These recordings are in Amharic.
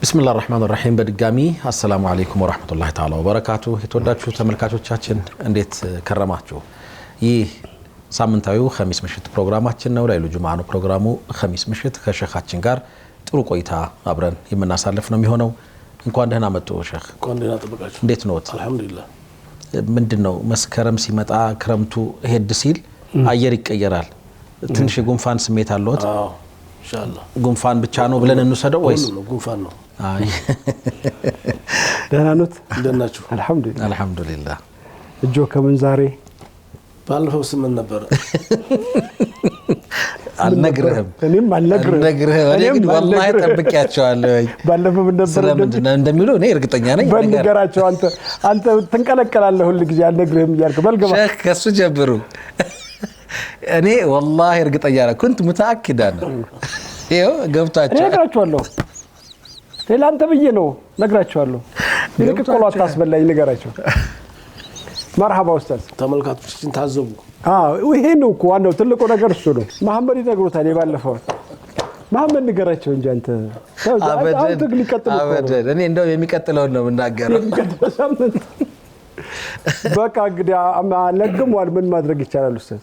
بسم الله الرحمن الرحيم بدقامي السلام عليكم ورحمة الله تعالى وبركاته يتوددشو ተመልካቾቻችን እንዴት ከረማችሁ ይህ ሳምንታዊው ኸሚስ ምሽት ፕሮግራማችን ነው ላይሉ ጁማዓ ነው ፕሮግራሙ ኸሚስ ምሽት ከሸኻችን ጋር ጥሩ ቆይታ አብረን የምናሳልፍ ነው የሚሆነው እንኳን ደህና መጡ ሸኽ እንኳን ደህና ተበቃችሁ እንዴት ነው አልহামዱሊላህ ምንድነው መስከረም ሲመጣ ክረምቱ ሄድ ሲል አየር ይቀየራል ትንሽ ጉንፋን ስሜት አለዎት አዎ ኢንሻአላህ ጉንፋን ብቻ ነው ብለን እንሰደው ወይስ ጉንፋን ነው አይ ደህና ኖት እንደናችሁ አልহামዱሊላህ እጆ ከምን ዛሬ ባለፈው ስምን ነበር አልነግርህም እኔም አልነግርህም እኔም والله ተጠብቂያቸዋለሁ ባለፈው ምን ነበር እንደሚሉ እኔ እርግጠኛ ነኝ በነገራቸው አንተ ተንቀለቀላለህ ሁሉ ጊዜ አልነግርህም ይያልከ በልገባ ሼክ ከሱ ጀብሩ እኔ والله እርግጠኛ ነኝ كنت متاكدا ይሄው ገብታችሁ ነግራችኋለሁ ለላንተ ብዬ ነው ነግራችኋለሁ ይልቅ ቆሎ አታስበላኝ ንገራቸው مرحبا استاذ ተመልካቾችን ታዘቡ ይሄ ነው እኮ ዋናው ትልቁ ነገር እሱ ነው መሐመድ ይነግሩታል ይባለፈው መሐመድ ንገራቸው እንጂ አንተ አበደን እኔ እንደው የሚቀጥለው ነው እናገረው በቃ እንግዲህ ለግሟል ምን ማድረግ ይቻላል استاذ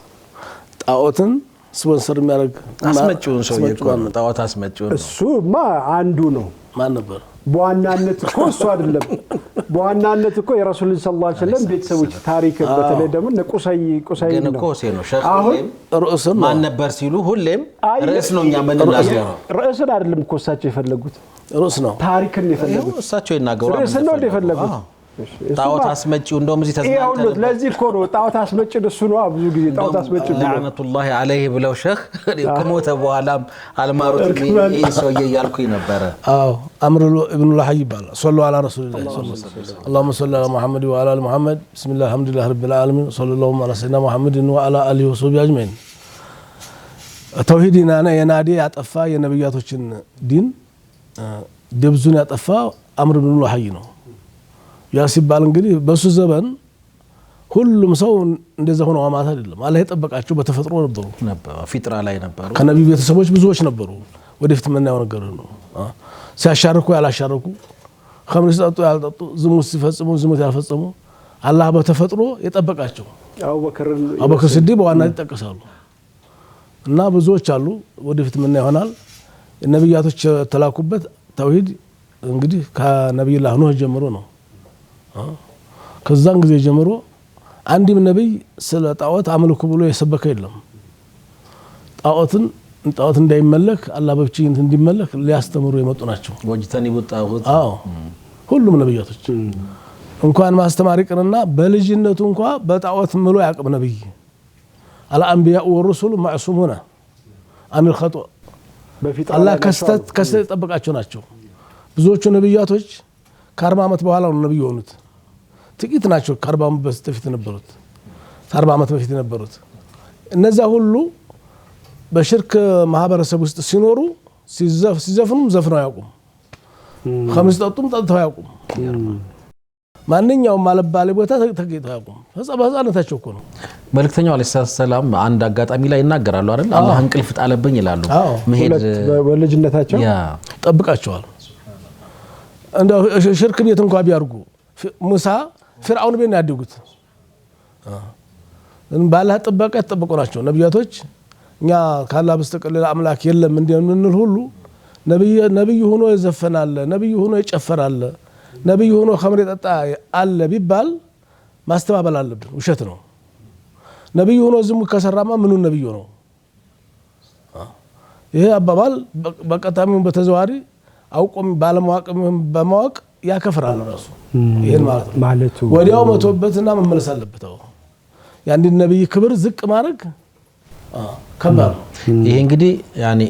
ጣዖትን ስፖንሰር የሚያደርግ አስመጪውን ሰው ይቆም ጣዖት አስመጪውን እሱማ አንዱ ነው ማን ነበር በዋናነት እኮ እሱ አይደለም በዋናነት እኮ የረሱልን ሰለላሁ ዐለይሂ ወሰለም ቤተሰቦች ታሪክ በተለይ ደግሞ ነቁሳይ ነው ነቁሴ ነው ሸኻው ሩእስን ማን ነበር ሲሉ ሁሌም ርዕስ ነው ያመንናገረው ርዕስን አይደለም እኮ እሳቸው የፈለጉት ርዕስ ነው ታሪክን የፈለጉት እሳቸው ይናገሩ ርዕስ ነው የፈለጉት ጣዖት አስመጪው እንደውም እዚህ ተስማምተን ለዚህ እኮ ነው ጣዖት አስመጪ እሱ ነው ብዙ ጊዜ ጣዖት አስመጪ ለዓነቱላህ ዐለይሂ ብለው ሸኽ ከሞተ በኋላም አልማሩት ኢንሶዬ ያልኩኝ ነበር አዎ አምሩ ኢብኑ ለሐይ ይባላል ሰለላሁ ዐላ ረሱሊላህ اللهم صل على محمد وعلى ال محمد بسم الله الحمد لله رب العالمين صلى الله على سيدنا محمد وعلى اله وصحبه اجمعين ተውሂድና የናዲ ያጠፋ የነብያቶችን ዲን ደብዙን ያጠፋ አምሩ ኢብኑ ለሐይ ነው ያ ሲባል እንግዲህ በሱ ዘመን ሁሉም ሰው እንደዛ ሆኖ አማት አይደለም አላህ የጠበቃቸው በተፈጥሮ ነበሩ ፊጥራ ላይ ነበሩ ከነብዩ ቤተሰቦች ብዙዎች ነበሩ ወደፊት ምን ያው ነገር ነው ሲያሻርኩ ያላሻርኩ ኸምር ሲጠጡ ያልጠጡ ዝሙት ሲፈጽሙ ዝሙት ያልፈጸሙ አላህ በተፈጥሮ የጠበቃቸው አቡበክር ሲዲቅ በዋናነት ይጠቀሳሉ እና ብዙዎች አሉ ወደፊት ምን ይሆናል ነብያቶች ተላኩበት ተውሂድ እንግዲህ ከነብዩላህ ኑህ ጀምሮ ነው ከዛን ጊዜ ጀምሮ አንድም ነብይ ስለ ጣዖት አምልኩ ብሎ የሰበከ የለም ጣዖት እንዳይመለክ አላህ በብቸኝነት እንዲመለክ ሊያስተምሩ የመጡ ናቸው ወጅተኒ ጣዖት ሁሉም ነብያቶች እንኳን ማስተማር ይቅርና በልጅነቱ እንኳን በጣዖት ምሎ ያቀብ ነብይ الانبياء والرسل معصومون عن الخطا አላህ ከስተት ተጠብቃቸው ናቸው ብዙዎቹ ነብያቶች ከ40 አመት በኋላ ነው ነብይ ሆኑት ጥቂት ናቸው ከ40 አመት በፊት የነበሩት 40 አመት በፊት የነበሩት እነዛ ሁሉ በሽርክ ማህበረሰብ ውስጥ ሲኖሩ ሲዘፍኑም ዘፍነው ያውቁም ኸምስ ጠጡም ጠጥተው ያውቁም ማንኛውም ማለባለ ቦታ ተገኝተው ያውቁም ህፃናታቸው እኮ ነው መልእክተኛው አለይሂ ሰላም አንድ አጋጣሚ ላይ ይናገራሉ አይደል አላህ እንቅልፍ ጣለብኝ ይላሉ መሄድ በልጅነታቸው ጠብቃቸዋል እንደው ሽርክ ቤት እንኳን ቢያርጉ ሙሳ ፍርዓውን ቤት ያደጉት ባላህ ጥበቃ ተጠብቆ ናቸው ነብያቶች እኛ ካላህ በስተቀር ሌላ አምላክ የለም እንደምንል ሁሉ ነብይ ሆኖ ይዘፈናል ነብይ ሆኖ ይጨፈራል ነብይ ሆኖ ኸምር ይጠጣ አለ ቢባል ማስተባበል አለብን ውሸት ነው ነብይ ሆኖ ዝሙት ከሰራማ ምኑ ነብይ ነው ይሄ አባባል በቀጣሚው በተዘዋሪ አውቆም ባለማወቅም በማወቅ ያከፍራል ራሱ ይሄን ማለት ወዲያው መቶበትና መመለስ አለበት ያንዲ ነብይ ክብር ዝቅ ማድረግ ከባድ ይሄ እንግዲህ ያኒ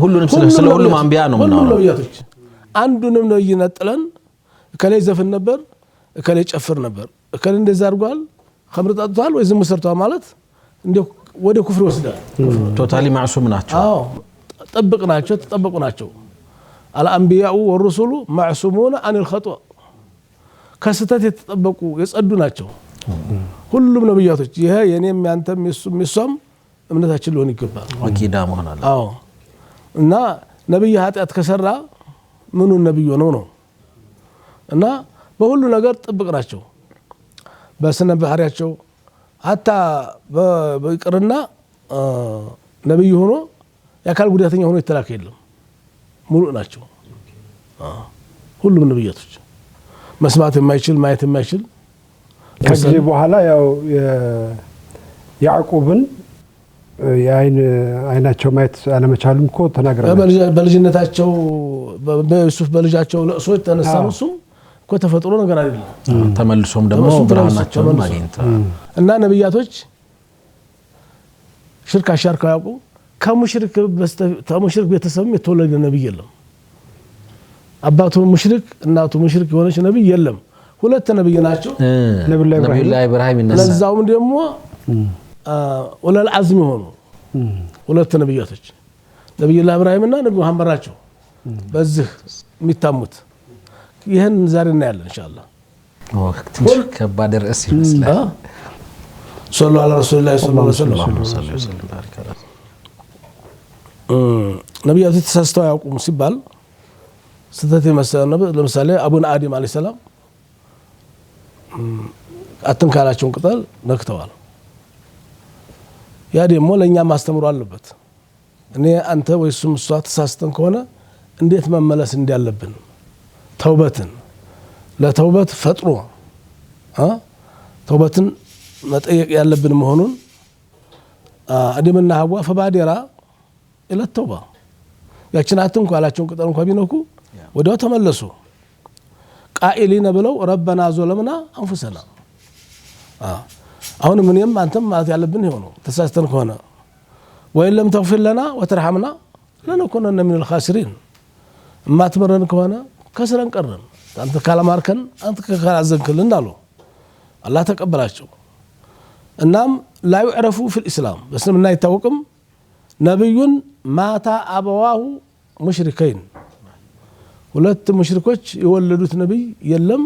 ሁሉንም ስለ ሁሉም አንቢያ ነው ሁሉም ነብያቶች አንዱንም ነው ይነጥለን ከላይ ዘፈን ነበር ከላይ ጨፍር ነበር ከላይ እንደዛ አድርጓል ኸምር ጠጥቷል ወይ ዝም ሰርቷል ማለት እንደ ወደ ኩፍር ወስዳል ቶታሊ ማዕሱም ናቸው ጠብቅናቸው ተጠብቁናቸው الانبياء والرسل معصومون عن الخطا ከስተት የተጠበቁ የጸዱ ናቸው ሁሉም ነብያቶች ይሄ የኔም ያንተም የሱም እምነታችን ሊሆን ይገባል አቂዳ መሆን አለ አዎ እና ነብይ ኃጢአት ከሰራ ምኑ ነብዩ ነው እና በሁሉ ነገር ጥብቅ ናቸው በስነ ባህሪያቸው አታ በቅርና ነብዩ ሆኖ የአካል ጉዳተኛ ሆኖ የተላከ የለም ሙሉ ናቸው ሁሉም ነብያቶች መስማት የማይችል ማየት የማይችል ከዚህ በኋላ ያው ያዕቆብን አይናቸው ማየት አለመቻሉም እኮ ተናግረዋል በልጅነታቸው በዩሱፍ በልጃቸው ለእሱ የተነሳው እሱ እኮ ተፈጥሮ ነገር አይደለም ተመልሶም ደግሞ ብርሃናቸውን ማግኘት እና ነብያቶች ሽርክ አሻርከው ያውቁ ከሙሽሪክ ቤተሰብም የተወለደ ነብይ የለም አባቱ ሙሽሪክ እናቱ ሙሽሪክ የሆነች ነብይ የለም ሁለት ነብይ ናቸው ነብዩላህ ኢብራሂም ይነሳ ለዛውም ደግሞ ወለል አዝም ሆኑ ሁለት ነብያቶች ነብዩላህ ኢብራሂም እና ነብዩ መሐመድ ናቸው በዚህ የሚታሙት ይሄን ዛሬ እናያለን ኢንሻአላህ ትንሽ ከባድ ርዕስ ይመስላል ሰለላሁ ዐለይሂ ወሰለም ነብያቶች ተሳስተው ያውቁም ሲባል ስተት የመሰለ ለምሳሌ አቡነ አደም አለይሂ ሰላም አትንካላቸውን ቅጠል ነክተዋል ያ ደግሞ ለኛ ማስተምሩ አለበት እኔ አንተ ወይሱም እሷ ተሳስተን ከሆነ እንዴት መመለስ እንዳለብን ተውበትን ለተውበት ፈጥሮ ተውበትን መጠየቅ ያለብን መሆኑን አደምና ሐዋ ፈባዲራ ኢለ ተውባ ያችን አትንካላቸውን ቅጠል እንኳን ቢነኩ ወዲያው ተመለሱ ቃኢሊነ ብለው ረበና ዞለምና አንፉሰና አሁን ምንም አንተም ማለት ያለብን ይሆኑ ተሳስተን ከሆነ ወይለም ተግፊር ለና ወተርሐምና ለነኩነነ ሚነል ኻሲሪን ማትመረን ከሆነ ከስረን ቀረን አንተ ካላማርከን አንተ ካላዘንክልን አሉ አላህ ተቀበላቸው እናም لا يعرفوا في الإسلام بس من يتوقم نبي مات أبواه مشركين ሁለት ሙሽሪኮች የወለዱት ነብይ የለም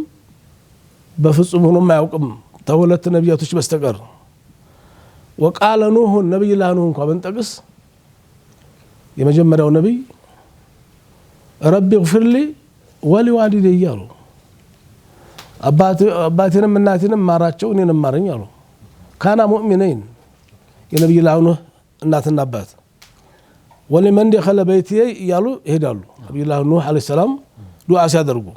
በፍጹም ሆኖ ማያውቅም ተወለት ነብያቶች በስተቀር وقال نوح ነብይ ላኑህ እንኳን በንጠቅስ የመጀመሪያው ነብይ ረቢ اغفر لي ولوالدي ያሉ አባቴንም እናቴንም ማራቸው እኔንም ማረኝ አሉ ካና ሙእሚኒን የነብይ ላኑህ እናትና አባት ولمن دخل بيتي يالو يهدالو نبي الله نوح عليه السلام دعاء سيادرقو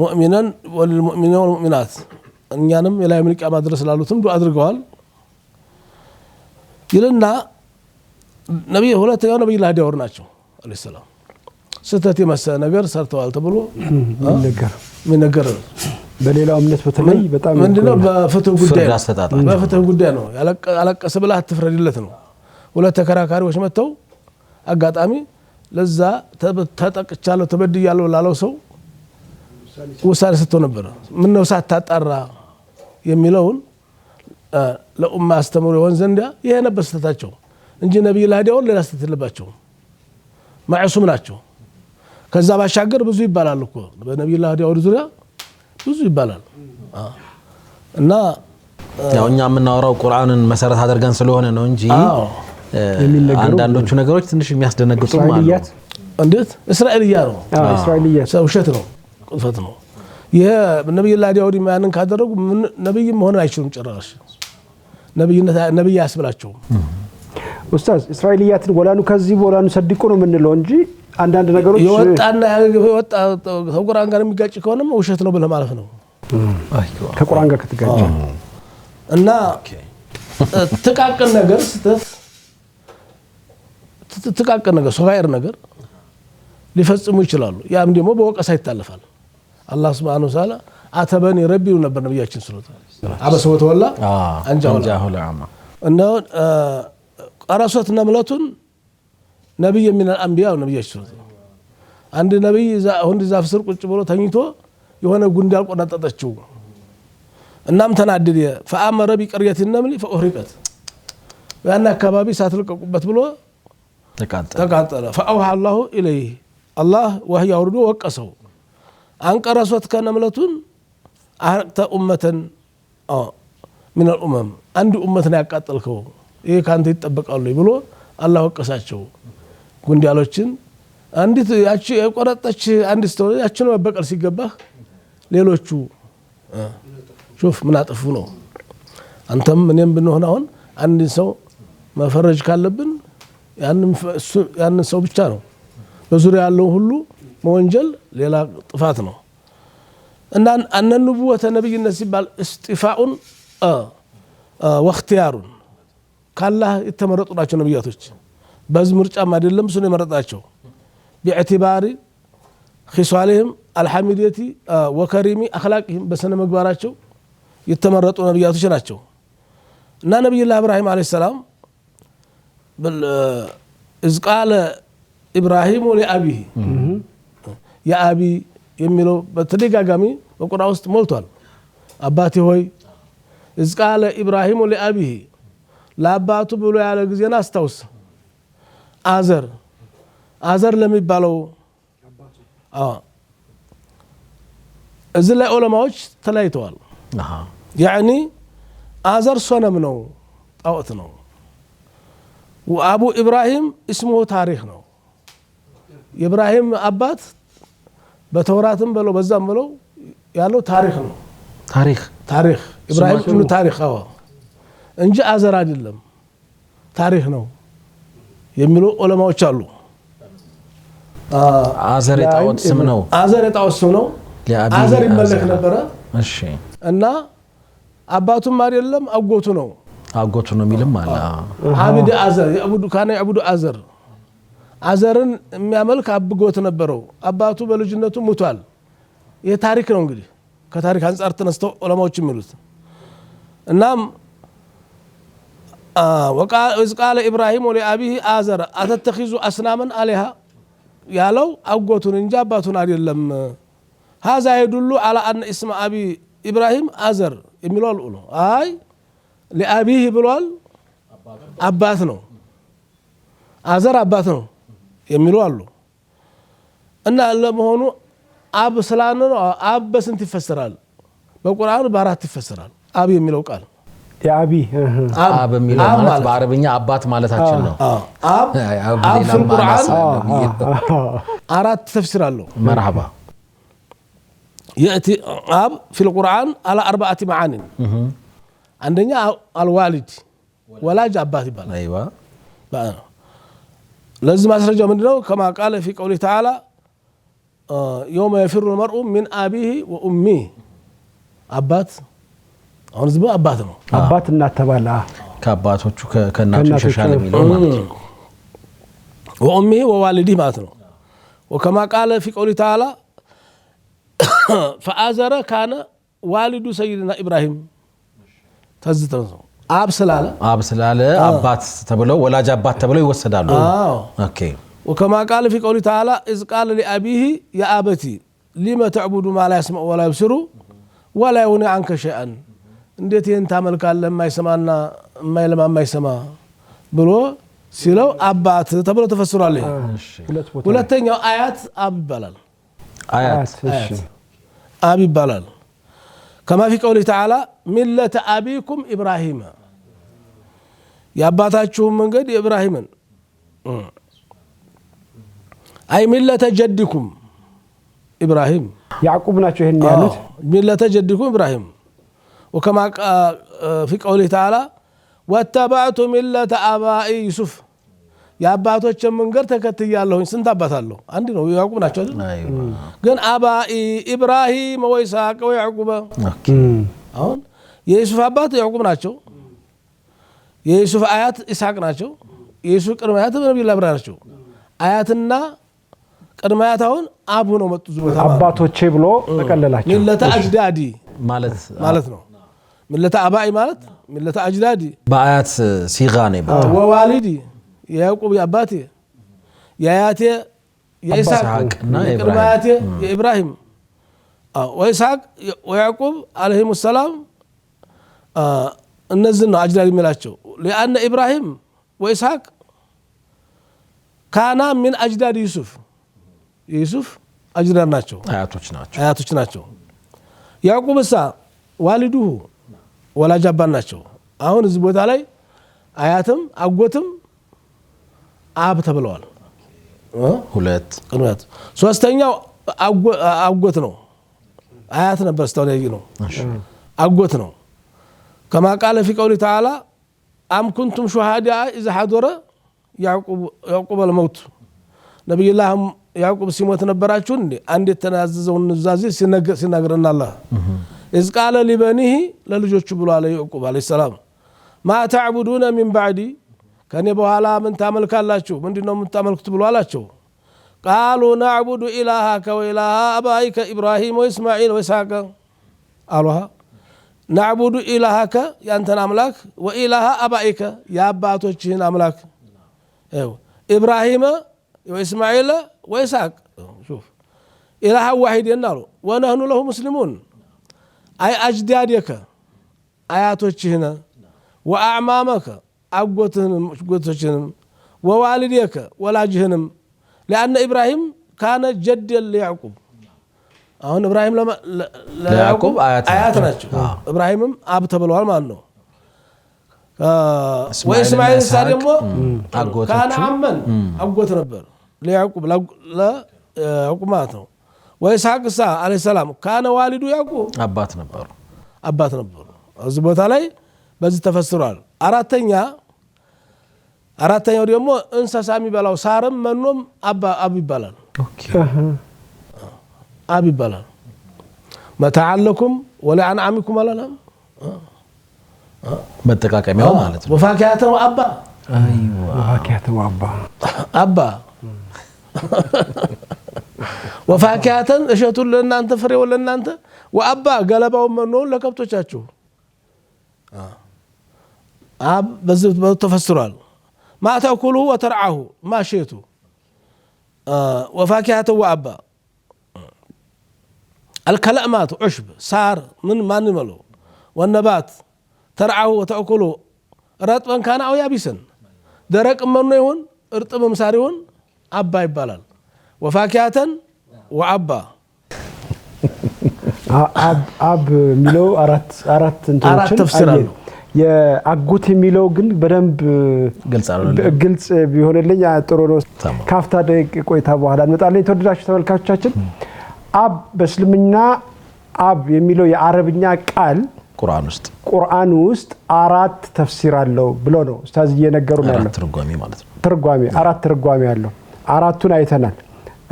مؤمنا وللمؤمنين والمؤمنات እኛንም የላይ መልክ ማድረስ ላሉትም ዱዓ አድርገዋል ይልና ነብይ ሁለተኛው ነብይ الله ዳውር ናቸው አለይሂ ሰላም ስተት የመሰለ ነገር ሰርተዋል ተብሎ ምን ነገር በሌላው እምነት በተለይ በጣም ምንድነው በፍትህ ጉዳይ ነው ያለቀሰ ብለህ አትፍረድለት ነው ሁለት ተከራካሪዎች መተው አጋጣሚ ለዛ ተጠቅቻለሁ ተበድያለሁ ላለው ሰው ውሳኔ ሰጥቶ ነበር ምን ነው ሳታጣራ የሚለውን ለኡማ አስተምሮ ይሆን ዘንዳ ይሄ ነበር ስተታቸው እንጂ ነብይ ላዲያው ሌላ ስተት የለባቸው ማዕሱም ናቸው ከዛ ባሻገር ብዙ ይባላል እኮ በነብይ ላዲያው ዙሪያ ብዙ ይባላል እና ያው እኛ የምናወራው ቁርአንን መሰረት አድርገን ስለሆነ ነው እንጂ አንዳንዶቹ ነገሮች ትንሽ የሚያስደነግጡ ማለት እንዴት እስራኤልያ ነው እስራኤልያ ውሸት ነው ቁልፈት ነው ይሄ ነብይ ላዲያው ማንን ካደረጉ ነብይ መሆን አይችሉም ጭራሽ ነብይ ያስብላቸው ኡስታዝ እስራኤልያትን ወላኑ ከዚህ ወላኑ ሰድቁ ነው ምንለው እንጂ አንዳንድ ነገሮች ይወጣና ይወጣ ከቁርአን ጋር የሚጋጭ ከሆነም ውሸት ነው ብለ ማለት ነው ከቁርአን ጋር ከተጋጨ እና ተቃቀን ነገር ተቃቀን ነገር ሶጋይር ነገር ሊፈጽሙ ይችላሉ ያም ደግሞ በወቀሳ ይታለፋል አላህ Subhanahu Wa Ta'ala አተበኒ ረቢው ነበር ነብያችን ሰለላሁ አበሰ ወተወላ አንጃሁ ለአማ እና ቀራሶት ነምለቱን ነብይ من الانبياء ነብያችን አንድ ነብይ አሁን ዛፍ ስር ቁጭ ብሎ ተኝቶ የሆነ ጉንዳል ቆነጠጠችው እናም ተናደደ فامر بقريه النمل فاحرقت ያና አካባቢ ሳትልቀቁበት ብሎ ተቃጠለ فاوحى الله اليه الله وحي አውርዶ ወቀሰው አንቀራሶት ከነምለቱን አርቅተ ኡመተን من الامم አንድ ኡመትን ያቃጠልከው ይሄ ካንተ ይተበቃሉ ብሎ አላህ ወቀሳቸው ጉንዳሎችን አንዲት ያቺ የቆረጠች አንዲት ሰው ያቺን መበቀል ሲገባህ ሌሎቹ ሹፍ ምን አጥፉ ነው አንተም እኔም ብንሆን አሁን አንድ ሰው መፈረጅ ካለብን ያንን ሰው ብቻ ነው በዙሪያ ያለው ሁሉ መወንጀል ሌላ ጥፋት ነው እና አንነብወተ ነብይነት ሲባል እስጢፋኡን ወእክትያሩን ካላህ የተመረጡ ናቸው ነብያቶች በዚህ ምርጫም አይደለም እሱ ነው የመረጣቸው باعتبار خصالهم الحميدية وكريم أخلاقهم بسنة مقباراتهم يتمرطوا نبياتهم ناتشو نا نبي الله إبراهيم عليه السلام إذ قال إبراهيم لأبيه يا أبي يميلو بتدقى قامي وقرأ وسط مولتوال أباتي هوي إذ قال إبراهيم لأبيه لا أباتو بلو على قزينا استوس آزر لم يبالو إذن علماء تلايتوال يعني آزر صنم نو طاوت نو وأبو إبراهيم اسمه تاريخ نو إبراهيم أبات بتوراتم بلو بزام بلو يالو تاريخ نو تاريخ إبراهيم إنه تاريخ እንጂ አዘር አይደለም ታሪክ ነው የሚሉ ዑለማዎች አሉ አዘር የጣዖት ስም ነው አዘር ይመለክ ነበረ እሺ እና አባቱም አይደለም አጎቱ ነው የሚልም አለ አብድ አዘር ያቡዱ ካነ ያቡዱ አዘርን የሚያመልክ አብጎት ነበረው አባቱ በልጅነቱ ሞቷል ይሄ ታሪክ ነው እንግዲህ ከታሪክ አንፃር ተነስተው ዑለማዎች የሚሉት እናም وقال إبراهيم لأبيه آزر أتتخذ أصناما آلهة يالو أقوتون إنجاباتون عليهم هذا يدل على أن اسم أبي إبراهيم آزر يميلوا الأولو أي لأبيه بلوال أباتنو آزر أباتنو يميلوا الأولو أن اللهم هونو أب سلانو أب بس انت فسرال بالقرآن بارات تفسرال أب يميلوا قال يا أبي أب ميلاد مالت بعربية أبات مالتها شنو أب في القرآن أراد تفسير له مرحبا يأتي أب في القرآن على 4 معاني عندنا الوالد ولا جابات بال أيوة لازم أسرجه منه كما قال في قوله تعالى يوم يفر المرء من أبيه وأمه أبات አሁን ዝም አባት ነው አባትና ተባላ ከአባቶቹ ከናቹ ሸሻለ የሚለው ማለት ነው ወኡሚ ወዋሊዲ ማለት ነው وكما قال في قوله تعالى فآزر كان والد سيدنا إبراهيم ተዝተው አብ ስላለ አባት ተብለው ወላጅ አባት ተብለው ይወሰዳሉ ኦኬ وكما قال في قوله تعالى إذ قال لأبيه يا أبتي لما تعبد ما لا يسمع ولا يبصر ولا يغني عنك شيئا እንዴት ይሄን ታመልካለህ የማይሰማና የማይለማ የማይሰማ ብሎ ሲለው አባት ተብሎ ተፈስሯል ሁለተኛው አያት አብ ይባላል አብ ይባላል كما في قوله تعالى ملة أبيكم إبراهيم يا أباتاتكم من قد إبراهيم أي ملة جدكم إبراهيم يعقوب ناتشو هن يالوت ملة جدكم إبراهيم وكما في قوله تعالى واتبعت ملة آبائي يوسف يا أباتوچ መንገር ተከትያለሁኝ ስንት አባት አለው አንድ ነው ያዕቆብ ናቸው አይደል ግን አባኢ ኢብራሂም ወይስሐቅ ወያዕቆብ አሁን የዩሱፍ አባት ያዕቆብ ናቸው የዩሱፍ አያት ኢስሐቅ ናቸው የዩሱፍ ቅድመ አያት ነብዩ ኢብራሂም ናቸው አያትና ቅድመ አያት አሁን አብ ሆነው መጡ ዝቦታ አባቶቼ ብሎ ተቀለላቸው ሚለተ አጅዳዲ ማለት ነው ሚለተ አባኢ ማለት ሚለተ አጅዳዲ በአያት ሲጋ ነው ወዋሊዲ ያዕቆብ ያባቴ ያያቴ የኢስሐቅ እና ኢብራሂም ወይስሐቅ ወያዕቆብ አለይሂም ሰላም እነዚህ ነው አጅዳድ የሚላቸው لأن إبراهيم وإسحاق كان من أجداد يوسف أجداد ናቸው አያቶች ናቸው ያዕቆብ ዋሊዱሁ ወላጅ አባት ናቸው አሁን እዚህ ቦታ ላይ አያትም አጎትም አብ ተብለዋል ሁለት ሶስተኛው አጎት ነው አያት ነበር ስተውለይ ነው አጎት ነው كما قال في قوله تعالى أم كنتم شهداء إذا حضر يعقوب الموت نبي الله يعقوب سيموت ነበራችሁ እንዴ አንድ የተናዘዘውን ንዛዜ ሲነግረን አላህ إذ قال لبنيه ለልጆቹ ብሎ አለ ያዕቆብ አለይሂ ሰላም ما تعبدون من بعدي ከኔ በኋላ ምን ታመልካላችሁ ምንድነው የምታመልኩት ብሎ አላቸው قالوا نعبد إلهك وإله آبائك إبراهيم وإسماعيل وإسحاق قالوا نعبد إلهك يانتن أملاك وإله آبائك يا أباتوچهن أملاك إبراهيم وإسماعيل وإسحاق شوف إله واحد ينالو ونحن له مسلمون أي أجدادك آياتوچهن وأعمامك أقوتهم ووالديك ولاجهنم لأن إبراهيم كان جدا ليعقوب አሁን ኢብራሂም ለያዕቆብ አያት ናቸው ኢብራሂምም አብ ተብለዋል ማለት ነው ወኢስማኤል ደግሞ ካና አመን አጎት ነበር ለያዕቆብ ለያዕቆብ ማለት ነው ወኢስሐቅ አለይሂ ሰላም ካነ ዋሊዱ ያዕቆብ አባት ነበሩ እዚህ ቦታ ላይ በዚህ ተፈስሯል አራተኛው ደግሞ እንስሳ የሚበላው ሳርም መኖም አብ ይባላል አብ ይባላል መታዓለኩም ወለአንዓሚኩም አላለም መጠቃቀሚያው ማለት ነው ወፋኪያተን ወአባ አይዋ ወፋኪያተን አባ ወፋኪያተን እሸቱን ለእናንተ ፍሬው ለእናንተ ወአባ ገለባው መኖ ለከብቶቻችሁ አብ በዚህ ተፈስሯል ማታኩሉ ወተርዓሁ ማሸቱ ወፋኪያተን ወአባ الكلمات عشب صار من ما نملو والنبات ترعه وتأكله رطبا كان أو يابسا درق منه يهون ارطب مسار يهون عبا يبالال وفاكهة وعبا አብ ሚለው አራት ተፍሲራሉ የአጎት የሚለው ግን በደንብ ግልጽ ቢሆንልኝ ጥሩ ነው ካፍታ ደቂቃ ቆይታ በኋላ እንመጣለን የተወደዳችሁ ተመልካቾቻችን አብ በእስልምና አብ የሚለው የአረብኛ ቃል ቁርአን ውስጥ አራት ተፍሲር አለው ብሎ ነው ኡስታዝ እየነገሩን ያለው ትርጓሜ ማለት ነው ትርጓሜ አራት ትርጓሜ አለው አራቱን አይተናል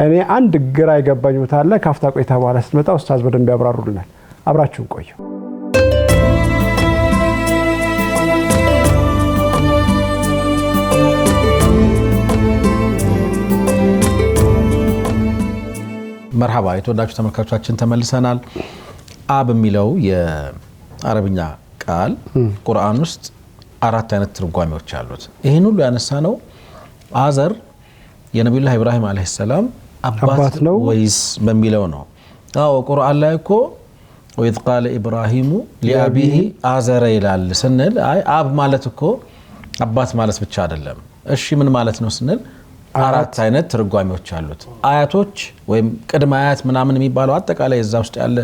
እኔ አንድ ግራ ይገባኝ ቦታ አለ ካፍታ ቆይታ በኋላ ስትመጣ ኡስታዝ በደንብ ያብራሩልናል አብራችሁን ቆዩ مرحبا የተወዳችሁ ተመልካቾቻችን ተመልሰናል አብ የሚለው የአረብኛ ቃል ቁርአን ውስጥ አራት አይነት ትርጓሜዎች አሉት ይሄን ሁሉ ያነሳነው አዘር የነብዩላህ ኢብራሂም አለይሂ ሰላም አባት ነው ወይስ በሚለው ነው አዎ ቁርአን ላይ እኮ وإذ قال إبراهيم لأبيه آزر ይላል ስንል አይ አብ ማለት እኮ አባት ማለት ብቻ አይደለም እሺ ምን ማለት ነው ስንል አራት አይነት ትርጓሜዎች አሉት አያቶች ወይም ቅድመ አያት ምናምን የሚባለው አጠቃላይ እዛ ውስጥ ያለ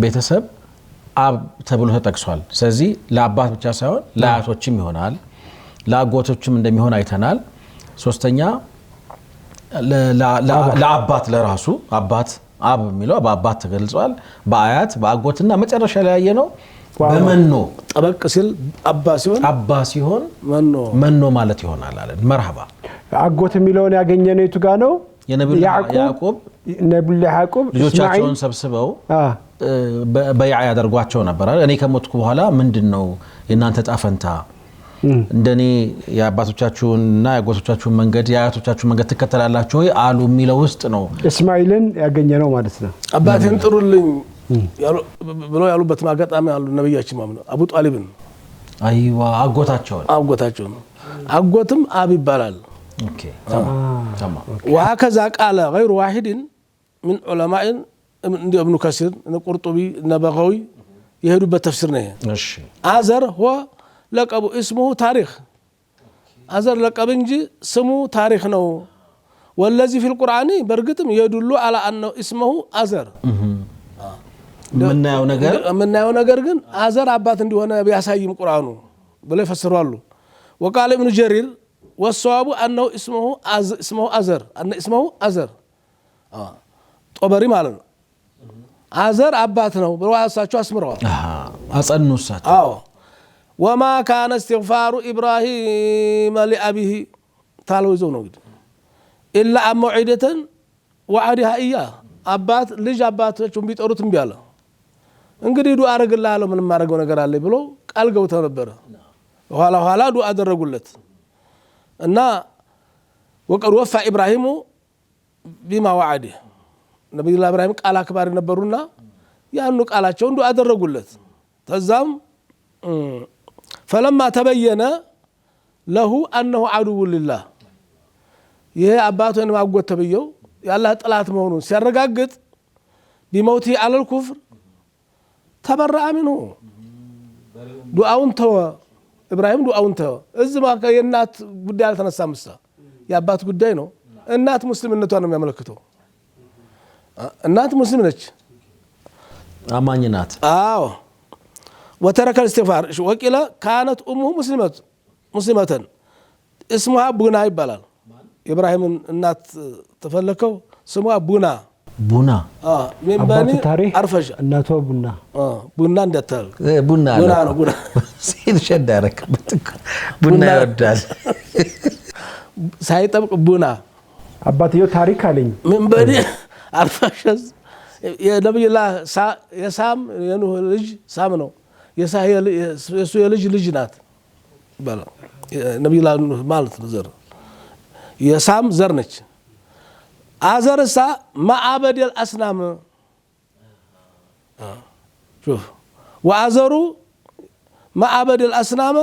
ቤተሰብ አብ ተብሎ ተጠቅሷል ስለዚህ ለአባት ብቻ ሳይሆን ለአያቶችም ይሆናል ለአጎቶችም እንደሚሆን አይተናል ሶስተኛ ለአባት ለራሱ አባት አብ የሚለው በአባት ተገልጿል በአያት በአጎትና መጨረሻ ላይ ያየነው በመኖ ጠበቅ ሲል አባ ሲሆን መኖ ማለት ይሆናል አለ መርሐባ አጎት የሚለውን ያገኘነው የቱ ጋር ነው ያዕቆብ ያዕቆብ ልጆቻቸውን ሰብስበው በይዓ ያደርጓቸው ነበር እኔ ከሞትኩ በኋላ ምንድነው የናንተ ጣፈንታ እንደኔ የአባቶቻችሁና የአጎቶቻችሁን መንገድ የአያቶቻችሁን መንገድ ተከተላላችሁ ወይ አሉ የሚለው ውስጥ ነው እስማኤልን ያገኘነው ማለት ነው አባቴን ጥሩልኝ ብለው ያሉበት ማጋጣሚ አሉ ነብያችን ማምኑ አቡ ጣሊብን አይዋ አጎታቸው አጎትም አብ ይባላል ኦኬ تمام وهكذا قال غير واحد من علماء ابن كثير القرطبي النبغوي يهدوا بالتفسير نه እሺ አዘር هو لقب اسمه تاريخ አዘር لقب እንጂ ስሙ ታሪክ ነው والذي في القرآن برغتم يدل على انه اسمه አዘር ምናየው ነገር ግን አዘር አባት እንደሆነ ቢያሳይም ቁርአኑ ብለው ይፈስራሉ وقال ابن جرير والصواب أنه اسمه أزر طبري مالنا أزر أباتنا برواية ساتشو أسمروا أصنو ساتشو وما كان استغفار إبراهيم لأبيه تعالوا يزونوا إلا أن موعدة وعدها إياه أبات لج أبات شو بيتقروا تنبياله እንግዲህ ዱዓ አረግልሃለሁ ምንም ማረገው ነገር አለ ብሎ ቃል ገብተው ነበር ኋላ ዱዓ አደረጉለት እና ወቀድ ወፋ ኢብራሂሙ ቢማ ወዓደ ነብዩ ኢብራሂም ቃል አክባሪ ነበሩና ያኑ ቃላቸውን ዱዓ አደረጉለት ተዛም فلما تبين له انه عدو لله ይሄ አባቱን ማጎት ተብየው ያላህ ጥላት መሆኑን ሲያረጋግጥ ቢሞቲ አለል ኩፍር ተበረአ منه ዱዓውን ተወ ኢብራሂም ዱዓውን ተወ እዚህ ማከ የናት ጉዳይ አልተነሳምሳ የአባት ጉዳይ ነው እናት ሙስሊምነቷን ነው የሚያመለክተው እናት ሙስሊም ነች አማኝ ናት አዎ وترك الاستغفار وقيل كانت امه مسلمه اسمها ቡና ይባላል ኢብራሂም እናት ተፈለከው ስሟ ቡና من بني أرفج እናቷ ቡና እንደታል ቡና ነው ቡና ሲል ሸዳረክ ቡና ይወዳል ሳይጠብቅ ቡና አባትየው ታሪክ አለኝ من بني أرفج የነብዩላህ የሳም የኑህ ልጅ ሳም ነው የሱ የልጅ ናት ባላ ነብዩላህ ማለት ነው ዘር የሳም ዘር ነች አዘርሳ ማዕበድ الأصنام شوف ወአዘሩ ማዕበድ الأصنام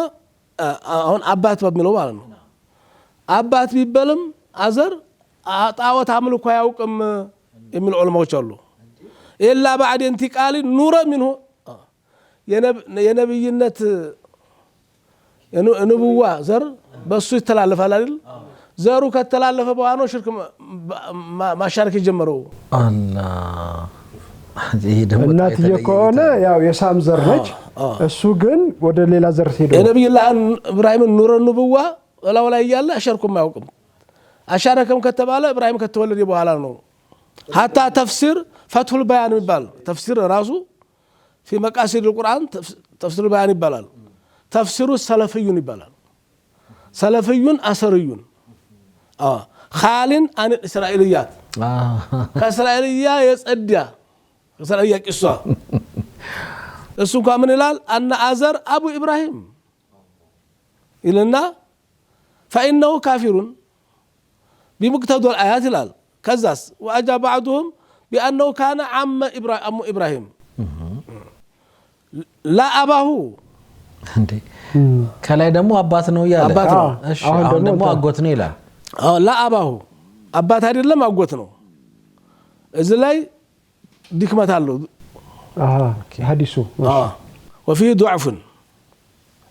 አሁን አባት በሚለው ማለት ነው አባት ቢበልም አዘር ጣዖት አምልኮ ያውቅም የሚል ዑለማዎች አሉ ኢላ بعد انتقال نور منه የነብይነት የነብዋ ዘር በሱ ይተላለፋል አይደል ዘሩ ከተላለፈ በኋላ ነው ሽርክ ማሻረክ የጀመረው አላህ ይሄ ደግሞ እናትየው ከሆነ ያው የሳም ዘር ነች እሱ ግን ወደ ሌላ ዘር ሄዶ የነብዩላህ ኢብራሂም ኑር ንብዋ ወላው ላይ ያለ አሻርኩም አያውቅም አሻረከም ከተባለ ኢብራሂም ከተወለደ በኋላ ነው حتى تفسير فتح البيان ይባል ተፍሲር ራሱ في مقاصد القرآن تفسير البيان ይባላል تفسير السلفي ይባላል سلفي أثري خالٍ عن الإسرائيليات كإسرائيلية يصدّا إسرائيلية قصة እሱ ምን ይላል أن آزر أبو إبراهيم إلنا فإنه كافر بمقتضى الآيات ይላል كذاس وأجاب بعضهم بأنه كان عم إبراهيم لا أباه እንዴ ከላይ ደግሞ አባት ነው ያለ አባት ነው እሺ አሁን ደግሞ አጎት ነው ይላል لا أباه አባት አይደለም አጎት ነው እዚህ ላይ ድክመት አለው ሐዲሱ وفيه ضعف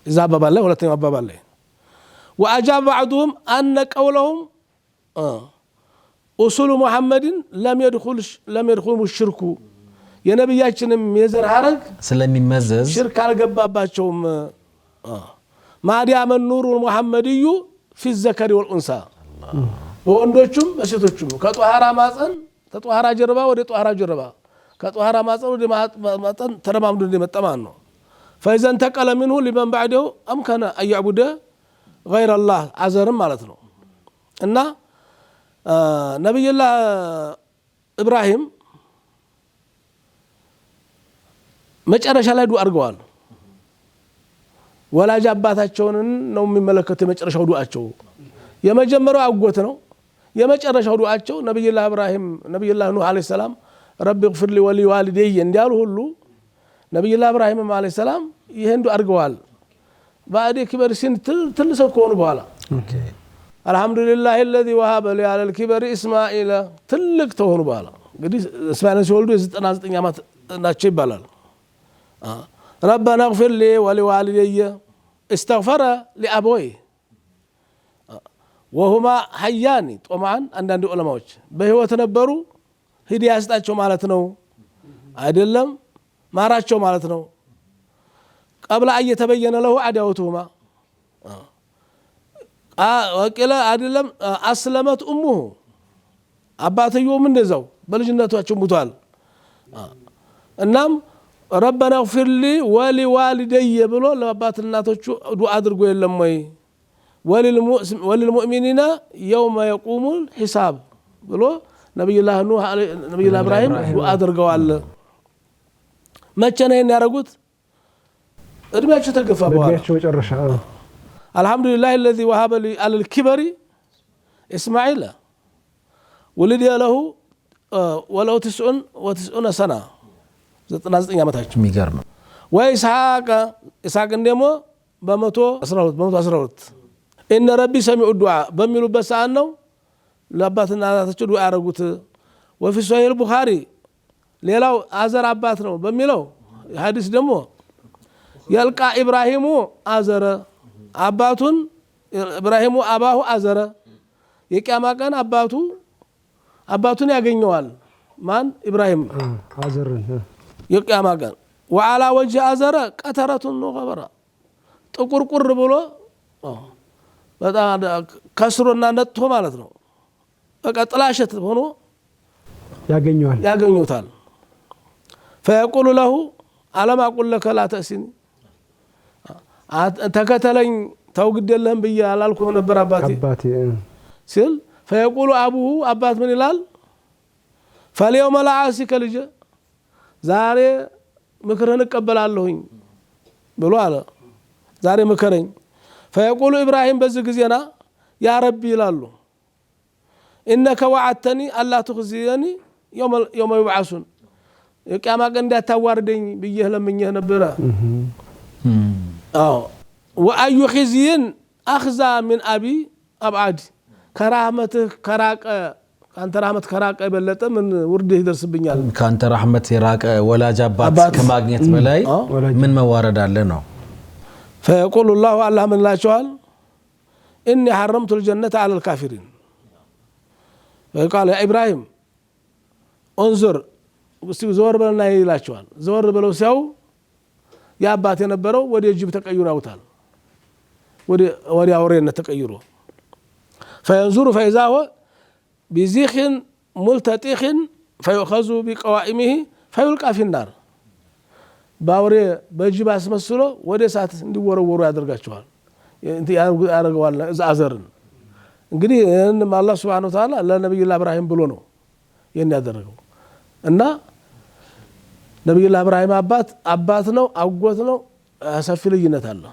إذا بابا الله ولا تنبا بابا الله وأجاب بعضهم أن قولهم أصول محمد لم يدخل الشرك የነብያችንም የዘር ሐረግ ስለሚመዘዝ ሽርክ አልገባባቸውም ማዲያመ ኑሩ ሙሐመድዩ في الذكر والانثى ወንዶቹም በሴቶቹም ከጧሃራ ማፀን ተጧሃራ ጀርባ ወደ ጧሃራ ጀርባ ከጧሃራ ማፀን ወደ ማፀን ተረማምዶ እንደመጣማን ነው فاذا انتقل منه لمن بعده امكن ان يعبد غير الله አዘርም ማለት ነው እና ነብዩላህ ኢብራሂም መጨረሻ ላይ ዱዓ አድርገዋል ወላጅ አባታቸውን ነው የሚመለከተው የመጨረሻው ዱዓቸው የመጀመሪያው አጎት ነው የመጨረሻው ዱዓቸው ነብዩላህ ኢብራሂም ነብዩላህ ኑህ አለይሂ ሰላም ረቢ اغفر لي ولوالدي እንዲያሉ ሁሉ ነብዩላህ ኢብራሂም አለይሂ ሰላም ይሄን ዱዓ አድርገዋል ባዲ ክብር ሲን ትልሰው ከሆኑ በኋላ አልহামዱሊላህ الذي وهب لي على الكبر اسماعيل ትልቅ ተሆኑ በኋላ እንግዲህ እስማኤል ሲወልዱ የ99 ዓመት ናቸው ይባላል ربنا اغفر لي ولوالدي استغفر لأبويه وهما حيان طبعا عندنا علماء በህይወት ነበሩ ሂዳያ ያስጣቸው ማለት ነው አይደለም ማራቸው ማለት ነው قبل أن يتبين له عداوتهما ወቂለ አይደለም አስለመት ኡሙሁ አባትየውም እንደዛው በልጅነታቸው ሙቷል። እናም ረበና እግፊር ሊ ወሊዋሊደየ ብሎ ለአባት እናቶቹ ዱዓ አድርጎ የለም ወይ ወሊልሙእሚኒና የውመ የቁሙል ሒሳብ ብሎ ነቢዩላህ ኑህ ነቢዩላህ ኢብራሂም ዱዓ አድርገዋል። መቼ ነው ያደረጉት? እድሜያቸው ተገፋ በኋላ መጨረሻ አልሐምዱሊላህ الذي وهب لي على الكبر اسماعيل ولد له وله 99 سنة 99 ዓመታቸው የሚገርም ወይስሐቅ ደግሞ በ112 ኢነ ረቢ ሰሚዑ ዱዓ በሚሉበት ሰዓት ነው ለአባትና እናታቸው ዱዓ ያደረጉት። ወፊ ሶሒህ ቡኻሪ ሌላው አዘር አባት ነው በሚለው ሐዲስ ደግሞ የልቃ ኢብራሂሙ አዘረ አባቱን ኢብራሂሙ አባሁ አዘረ የቂያማ ቀን አባቱን ያገኘዋል። ማን? ኢብራሂም አዘርን የቂያማ ቀን ወዓላ ወጅህ አዘረ ቀተረቱን ገበራ ጥቁርቁር ብሎ በጣም ከስሮና ነጥቶ ማለት ነው። በቃ ጥላሸት ሆኖ ያገኙታል። ፈየቁሉ ለሁ አለም አቁል ለከ ላ ተእሲኒ ተከተለኝ ተው ግድ የለህም ብዬ አላልኩም ነበር አባቴ ሲል ፈየቁሉ አቡሁ አባት ምን ይላል? ፈልየውመ ለዓሲከ ልጄ ዛሬ ምክርህን እቀበላለሁኝ ብሎ አለ። ዛሬ ምከረኝ። ፈየቁሉ ኢብራሂም በዚህ ጊዜና ያ ረቢ ይላሉ ኢነከ ወዓድተኒ አላ ትኽዚየኒ የውመ ዩብዓሱን የቂያማ ቀን እንዳታዋርደኝ ብዬህ ለምኜህ ነበረ። ወአዩ ኺዝይን አኽዛ ሚን አቢ አብዓድ ከራህመትህ ከራቀ ከአንተ ራህመት ከራቀ የበለጠ ምን ውርድህ ይደርስብኛል? ከአንተ ራህመት የራቀ ወላጅ አባት ከማግኘት በላይ ምን መዋረድ አለ ነው። ፈየቁሉ ላሁ አላህ ምን ይላቸዋል? ኢኒ ሐረምቱ ልጀነተ ዐለ ልካፊሪን ቃል ያ ኢብራሂም እንዙር ዘወር በልና ይላቸዋል። ዘወር ብለው ሲያው የአባት የነበረው ወደ ጅብ ተቀይሮ ያውታል። ወደ አውሬነት ተቀይሮ ፈየንዙሩ ፈኢዛ ሁወ ቢዚኽን ሙልተጢኽን ፈዩኸዙ ቢቀዋኢሚሂ ፈዩልቃ ፊናር በአውሬ በጅብ አስመስሎ ወደ እሳት እንዲወረወሩ ያደርጋቸዋል ያደርገዋል አዘርን። እንግዲህ ይህንም አላህ ሱብሓነሁ ወተዓላ ለነቢዩላህ ኢብራሂም ብሎ ነው ይህን ያደረገው። እና ነቢዩላህ ኢብራሂም አባት ነው አጎት ነው፣ ሰፊ ልዩነት አለ።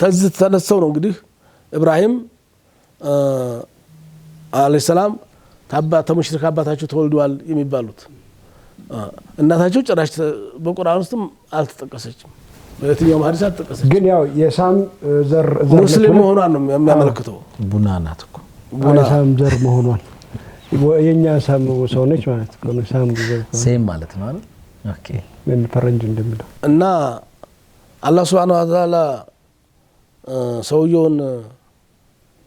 ተዝት ተነስተው ነው እንግዲህ ኢብራሂም አለይሂ ሰላም ተሙሽሪክ አባታቸው ተወልደዋል የሚባሉት። እናታቸው ጭራሽ በቁርአን ውስጥም አልተጠቀሰችም፣ በየትኛውም ሐዲስ አልተጠቀሰችም። ግን ያው የሳም ዘር ሙስሊም መሆኗን ነው የሚያመለክተው። ቡና ናት እኮ የሳም ዘር መሆኗን የኛ ሳም ሰው ነች ማለት ነው። ሳም ዘር ሴም ማለት ነው አይደል? ኦኬ ምን ፈረንጅ እንደሚለው እና አላህ ሱብሓነሁ ወተዓላ ሰውየውን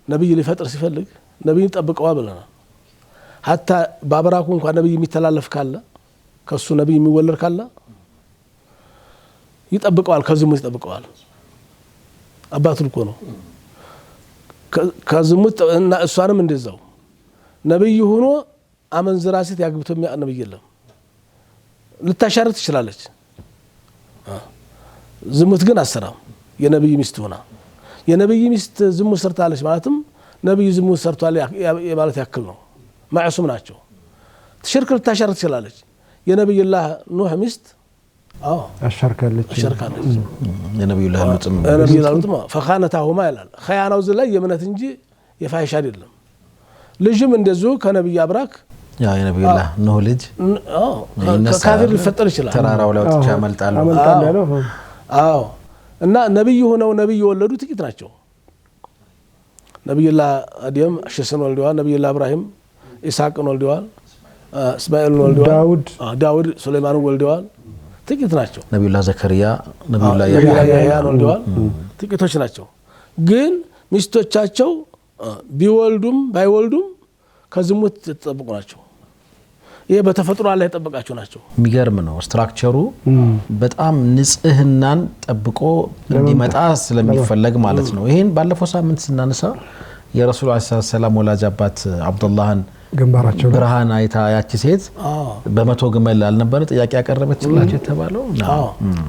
ነብይ ሊፈጥር ሲፈልግ ነብይ ጠብቀዋል ብለናል። ሀታ ባበራኩ እንኳን ነብይ የሚተላለፍ ካለ ከሱ ነብይ የሚወለድ ካለ ይጠብቀዋል፣ ከዝሙት ይጠብቀዋል። አባቱ ልኮ ነው ከዝሙት እና እሷንም እንደዛው ነብይ ሆኖ አመንዝራ ሴት ያግብቶ የሚያውቅ ነብይ የለም። ልታሻርት ትችላለች፣ ዝሙት ግን አሰራም። የነብይ ሚስት ሆና የነብይ ሚስት ዝሙት ሰርታለች ማለትም ነብይ ዝሙት ሰርቷል ማለት ያክል ነው። ማዕሱም ናቸው። ሽርክ ልታሻርት ትችላለች። የነብዩላህ ኑህ ሚስት አሻርካለች የነብዩላህ ሉጥም ፈኻነታሁማ ይላል። ኸያናው ዝላይ የእምነት እንጂ የፋይሻ አይደለም። ልጅም እንደዚሁ ከነብይ አብራክ ያ የነብዩላህ ኑህ ልጅ ካፊር ሊፈጠር ይችላል። ተራራው ላይ ወጥቻ ያመልጣሉ። አዎ እና ነብይ ሆነው ነብይ የወለዱ ጥቂት ናቸው። ነብዩላህ አደም ሽስን ወልደዋል። ነብዩላህ ኢብራሂም ኢስሐቅን ወልደዋል። እስማኤልን ወልደዋል። ዳውድ ሱለይማንን ወልደዋል። ጥቂት ናቸው። ነብዩላህ ዘከሪያ ነብዩላህ ያህያን ወልደዋል። ጥቂቶች ናቸው። ግን ሚስቶቻቸው ቢወልዱም ባይወልዱም ከዝሙት የተጠበቁ ናቸው። ይሄ በተፈጥሮ አላህ የጠበቃቸው ናቸው። የሚገርም ነው ስትራክቸሩ በጣም ንጽህናን ጠብቆ እንዲመጣ ስለሚፈለግ ማለት ነው። ይሄን ባለፈው ሳምንት ስናነሳ የረሱል ሰለላሁ ዐለይሂ አባት አብዱላህን ግንባራቸው ብርሃን አይታ ያቺ ሴት በመቶ ግመል አልነበረ ጥያቄ ያቀረበችላቸው የተባለው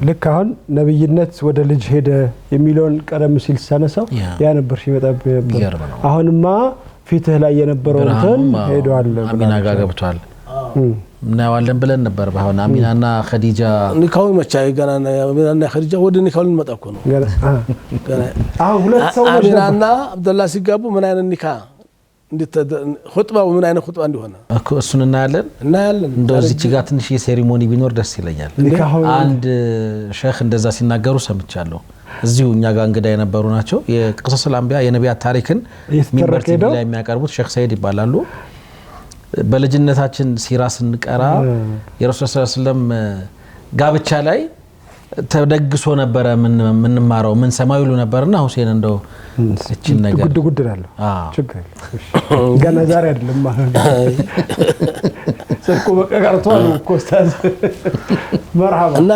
ልክ አሁን ነብይነት ወደ ልጅ ሄደ የሚለውን ቀደም ሲል ሳነሳው ያ ነበር ሲመጣብህ አሁንማ ፊትህ ላይ የነበረው እንትን ሄዷል አሚና ጋር ገብቷል እናዋለን ብለን ነበር ባሁን አሚናና ኸዲጃ ኒካው መቻይ ገናና አሚናና ኸዲጃ ወደ ኒካው ልንመጣኩ ነው አሁን ሁለት ሰው አሚናና አብዱላህ ሲጋቡ ምን አይነት ኒካ እንዴት ኹጥባው ምን አይነት ኹጥባ እንደሆነ እኮ እሱን እናያለን እንደው እዚህ ጋር ትንሽ የሴሪሞኒ ቢኖር ደስ ይለኛል አንድ ሼክ እንደዛ ሲናገሩ ሰምቻለሁ እዚሁ እኛ ጋር እንግዳ የነበሩ ናቸው የቅሰስ አልአንቢያ የነቢያት ታሪክን ሚንበር ቲቪ ላይ የሚያቀርቡት ሼክ ሰይድ ይባላሉ በልጅነታችን ሲራ ስንቀራ የረሱል ሰለላሁ ዐለይሂ ወሰለም ጋብቻ ላይ ተደግሶ ነበር ምንማረው ምን ሰማዩ ነበርና ሁሴን እንደው እቺ ነገር ጉድ አለ ችግር ገና ዛሬ አይደለም ማለት ሰልኩ በቀቀርቷል እኮ ኡስታዝ መርሐባ እና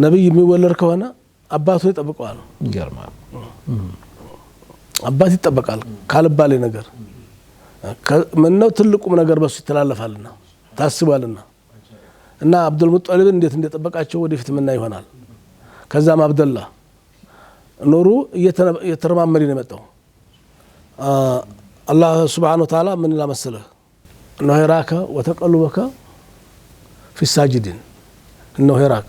ነብይ የሚወለድ ከሆነ አባቱ ይጠብቀዋል ይገርማል አባት ይጠበቃል ካልባለ ነገር ምነው ትልቁም ነገር በሱ ይተላለፋልና ታስባልና እና አብዱል ሙጠሊብ እንዴት እንደተጠበቃቸው ወደፊት ምና ይሆናል ከዛም አብደላ ኑሩ እየተረማመደ ነው የመጣው አላህ Subhanahu Wa Ta'ala ምን ለመሰለ ነው ሄራካ ወተቀልበከ في الساجدين انه ሄራክ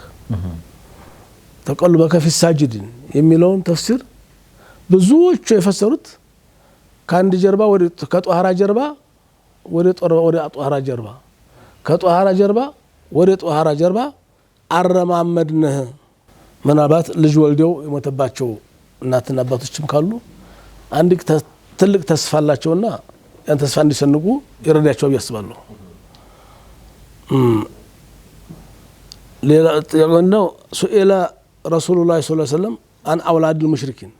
ተቀልበከ في الساجدين የሚለውን ተፍሲር ብዙዎች የፈሰሩት ካንድ ጀርባ ወደ ከጧሃራ ጀርባ ወደ ጧሃራ ጀርባ ከጧሃራ ጀርባ ወደ ጧሃራ ጀርባ አረማመድነህ ምናልባት ልጅ ወልደው የሞተባቸው እናትና አባቶችም ካሉ አንድ ትልቅ ተስፋ አላቸውና ያን ተስፋ እንዲሰንቁ ይረዳቸው ያስባሉ ሌላ የሆነው ሱኢላ ረሱላህ ሰለላሁ ዐለይሂ ወሰለም አን አውላድ المشركين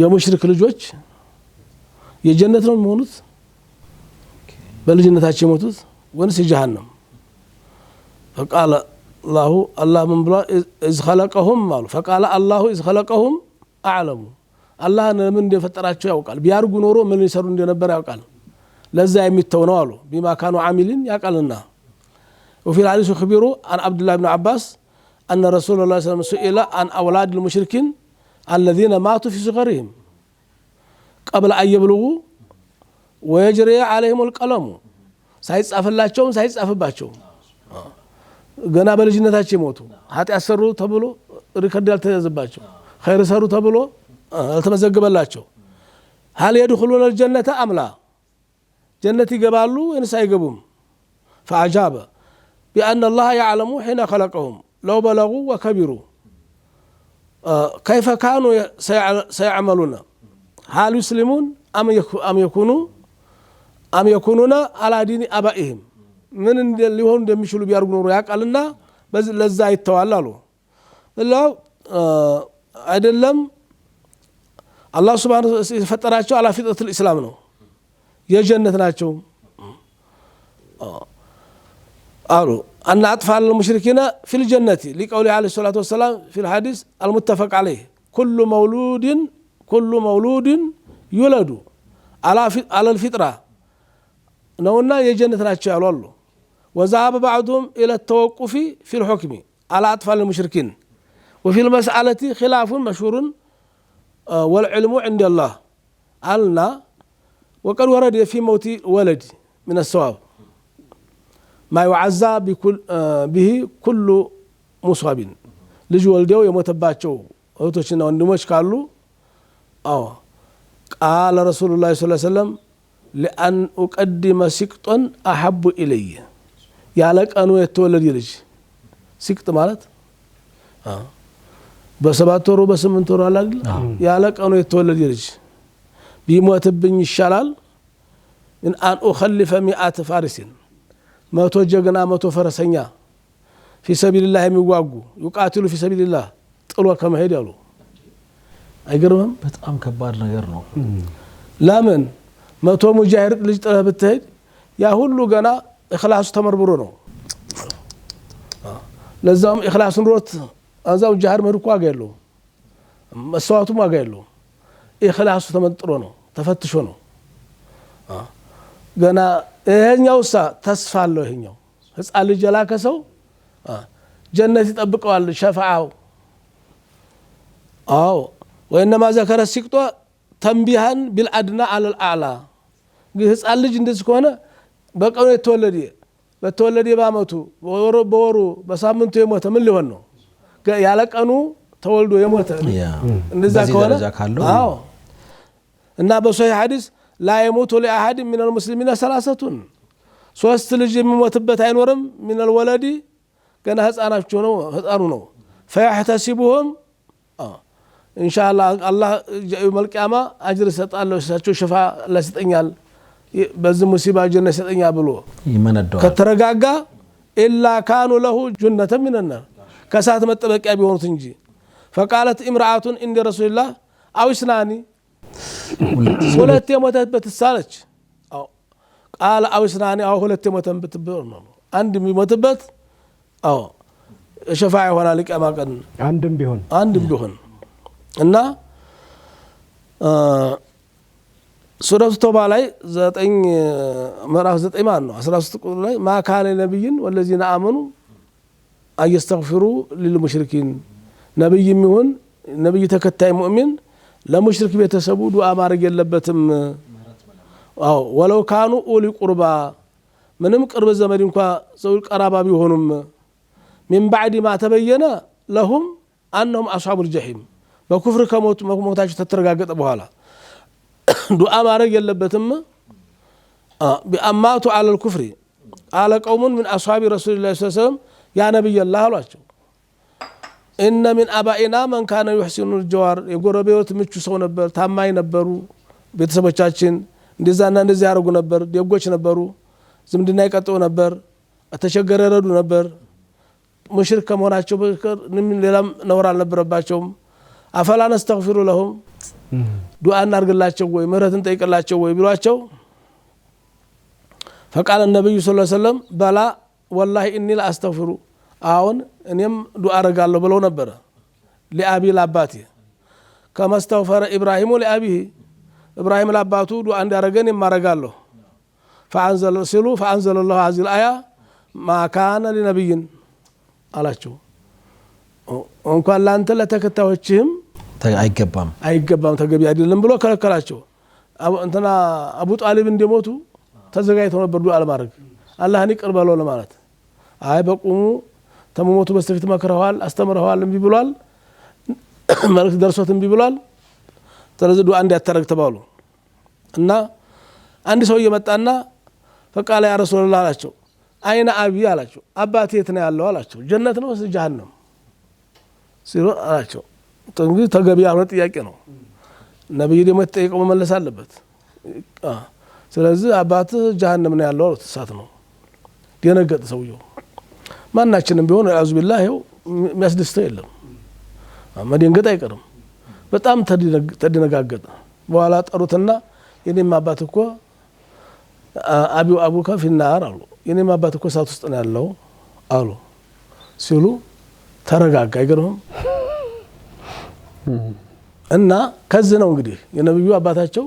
የሙሽሪክ ልጆች የጀነት ነው የሚሆኑት በልጅነታቸው የሞቱት ወንስ የጀሃነም فقال الله من بلا اذ خلقهم قال فقال الله اذ خلقهم اعلم الله ምን እንደፈጠራቸው ያውቃል ቢያርጉ ኖሮ ምን ሊሰሩ እንደነበር ያውቃል ለዛ የሚተው ነው አሉ بما كانوا عاملين ያውቃልና وفي الحديث خبروا عن عبد الله بن عباس ان رسول الله صلى الله عليه وسلم سئل عن اولاد المشركين الذين ماتوا في صغرهم قبل ان يبلغوا ويجري عليهم القلم ሳይጻፈላቸው ሳይጻፈባቸው ገና በልጅነታቸው ሞቱ ኃጢአት ሰሩ ተብሎ ሪከርድ ያልተያዘባቸው ኸይር ሰሩ ተብሎ አልተመዘገበላቸው هل يدخلون الجنه ام لا جنة ይገባሉ ወይስ አይገቡም فاجاب بان الله يعلم حين خلقهم لو بلغوا وكبروا كيف كانوا سيعملون هل يسلمون ام يكونون على دين ابائهم ምን ሊሆን እንደሚችሉ ቢያርጉ ኖሮ ያቃልና ለዛ ይተዋላሉ الله አይደለም አላህ Subhanahu Wa Ta'ala የፈጠራቸው على فطرة الاسلام ነው የጀነት ናቸው አሉ ان اطفال المشركين في الجنه لقوله عليه الصلاه والسلام في الحديث المتفق عليه كل مولود يولد على الفطره نونا የጀነት ናቸው ያሉ وذهب بعضهم الى التوقف في الحكم على اطفال المشركين وفي المساله خلاف مشهور والعلم عند الله قالنا وقد ورد في موت ولد من الثواب ما يعزى به كل مصاب ልጅ ወልደው የሞተባቸው እህቶችና ወንድሞች ካሉ قال رسول الله صلى الله عليه وسلم لأن أقدم سقطا أحب إلي ያለቀኑ የተወለደ ልጅ ሲቅጥ ማለት በ7 ወሩ በ8 ወሩ አላል ያለቀኑ የተወለደ ልጅ ቢሞትብኝ ይሻላል ان ان اخلف 100 فارس 100 ጀግና 100 ፈረሰኛ في سبيل الله የሚዋጉ يقاتلوا في سبيل الله ጥሎ ከመሄድ ያሉ አይገርምም በጣም ከባድ ነገር ነው ለምን መቶ ሙጃሂድ ልጅ ጥለህ ብትሄድ ያ ሁሉ ገና ኢኽላሱ ተመርብሮ ነው ለዛም ኢኽላስ ኑሮት አዛው ጃሃር መርኩ አገለው መስዋዕቱ አገለው ኢኽላሱ ተመጥሮ ነው ተፈትሾ ነው ገና ይሄኛውሳ ተስፋ አለው ይሄኛው ህፃን ልጅ ያላከሰው ጀነት ይጠብቀዋል ሸፋዓው አው ወይንማ ዘከረ ሲቅጦ ተንቢሃን ቢልአድና አለል አዕላ ህፃን ልጅ እንደዚህ ከሆነ በቀኑ በተወለደ ባመቱ በወሩ በሳምንቱ የሞተ ምን ሊሆን ነው ያለቀኑ ተወልዶ የሞተ እንደዛ ከሆነ አው እና በሶሂህ ሐዲስ لا يموت لأحد من المسلمين ثلاثة ሶስት ልጅ የሚሞትበት አይኖርም من الولد ገና ህፃናቸው ነው ህፃኑ ነው فيحتسبهم ان شاء الله الله يوم القيامه اجر يسጣለው እሳቸው ሽፋ ለስጠኛል በዚህ ሙሲባ ጀነት ይሰጠኛል ብሎ ይመነደዋል ከተረጋጋ الا كانوا له جنة من النار ከሳት መጠበቂያ ቢሆኑት እንጂ فقالت امراه عند رسول الله او اسناني ሁለት የሞተበት ሳለች ቃል او اسناني او ሁለት የሞተበት ነው አንድ የሚሞትበት شفاعة ይሆናል ቂያማ ቀን አንድም ቢሆን እና ሱረቱ ተውባ ላይ 9 ምዕራፍ 9 ማለት ነው 13 ቁጥር ላይ ما كان نبي والذين آمنوا أيستغفروا للمشركين ነብይ የሚሆን ነብይ ተከታይ ሙእሚን ለሙሽሪክ ቤተሰቡ ዱዓ ማድረግ የለበትም ወለው ካኑ ኡሊ ቁርባ ምንም ቅርብ ዘመድ እንኳን ሰው ቀራባ ቢሆኑም من بعد ما تبين لهم انهم اصحاب الجحيم በኩፍር ከሞታቸው ተተረጋገጠ በኋላ ዱዓ ማድረግ የለበትም بأمات على الكفر على قوم من اصحاب رسول الله صلى الله عليه وسلم يا نبي الله አሏቸው ان من ابائنا من كان يحسن الجوار የጎረቤት ምቹ ሰው ነበር ታማኝ ነበሩ ቤተሰቦቻችን እንደዛና እንደዚህ ያርጉ ነበር ደጎች ነበሩ ዝምድና ይቀጥው ነበር አተቸገረ ረዱ ነበር ሙሽሪክ ከመሆናቸው ሌላም ነውር አልነበረባቸውም አፈላ ነስተግፊሩ ለሁም ዱዓ እናርግላቸው ወይ ምህረትን ጠይቅላቸው ወይ ቢሏቸው فقال النبي صلى الله عليه وسلم بلا والله اني لا استغفر አሁን እኔም ዱዓ አረጋለሁ ብለው ነበር ለአቢ ለአባቴ كما استغفر ابراهيم لابيه ابراهيم ለአባቱ ዱዓ እንዲያረገን ይማረጋለሁ فانزل الله هذه الايه ما كان لنبي አላቸው እንኳን ላንተ ለተከታዮችም አይገባም ተገቢ አይደለም ብሎ ከለከላቸው እንትና አቡ ጣሊብ እንደሞቱ ተዘጋይተው ነበር ዱዓ ለማድረግ አላህን ይቅር በለው ለማለት አይ በቁሙ ተመሞቱ በስተፊት መከረዋል አስተምረዋል እንቢ ብሏል መልክ ደርሶት እንቢ ብሏል ስለዚህ ዱዓ እንዲያተረግ ተባሉ እና አንድ ሰው እየመጣና ፈቃለ ያ ረሱላህ አላቸው አይና አቢ አላቸው አባቴ የት ነው ያለው አላቸው ጀነት ነው ወይስ ጀሃነም ሲሉ አላቸው እንግዲህ ተገቢ ያልሆነ ጥያቄ ነው ነብይ ደግሞ ተጠይቀው መመለስ አለበት ስለዚህ አባቴ ጀሃነም ነው ያለው እሳት ነው ደነገጠ ሰውየው ማናችንም ቢሆን አዙ ቢላህ የሚያስደስተው የለም መደንገጥ አይቀርም በጣም ተደነጋገጠ በኋላ ጠሩትና የኔም አባት እኮ አቡካ ፊናር አሉ የኔም አባት እኮ እሳት ውስጥ ነው ያለው አሉ ሲሉ ተረጋጋ አይገርም እና ከዚህ ነው እንግዲህ የነብዩ አባታቸው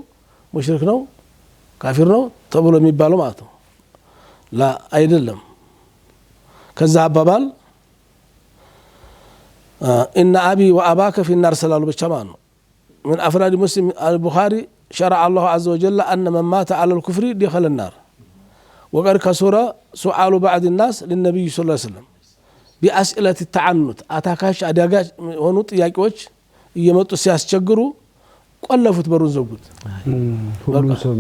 ሙሽሪክ ነው ካፊር ነው ተብሎ የሚባለው ማለት ነው ላ አይደለም ከዛ አባባል ان ابي واباك في النار سلالو ብቻ ማለት ነው من افراد مسلم البخاري شرع الله عز وجل ان من مات على الكفر دخل النار وقد كسر سؤال بعض الناس للنبي صلى الله عليه وسلم بأسئلة التعنت አታካሽ አዳጋች ሆኑ ጥያቄዎች እየመጡ ሲያስቸግሩ ቆለፉት በሩን ዘጉት ሁሉ ሰው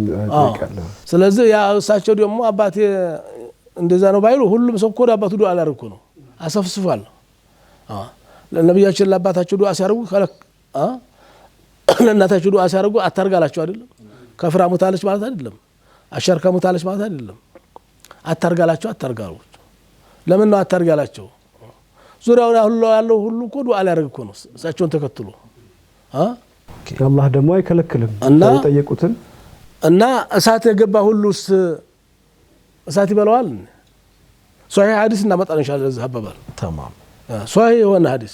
አይቀርም ስለዚህ ያ እሳቸው ደግሞ አባቴ እንደዛ ነው ባይሉ ሁሉም ሰው ኮዳ አባቱ ዱዓ አላረኩ ነው አሰፍስፋል ለነብያችን ለአባታቸው ዱዓ ሲያርጉ ለእናታቸው ዱዓ ሲያርጉ አታርጋላችሁ አይደለም ከፍራ ሙታለች ማለት አይደለም አሸርካ ሙታለች ማለት አይደለም አታርጋላችሁ ለምን ነው አታርጋላችሁ ዙሪያው ያለው ሁሉ እኮ ዱዓ ሊያረግ እኮ ነው እሳቸውን ተከትሎ አላህ ደግሞ አይከለክልም ጠየቁትን እና እሳት የገባ ሁሉስ እሳት ይበላዋል ሶሒህ ሐዲስ እናመጣን ኢንሻአላህ እዚህ አባባል تمام ሶሒህ የሆነ ሐዲስ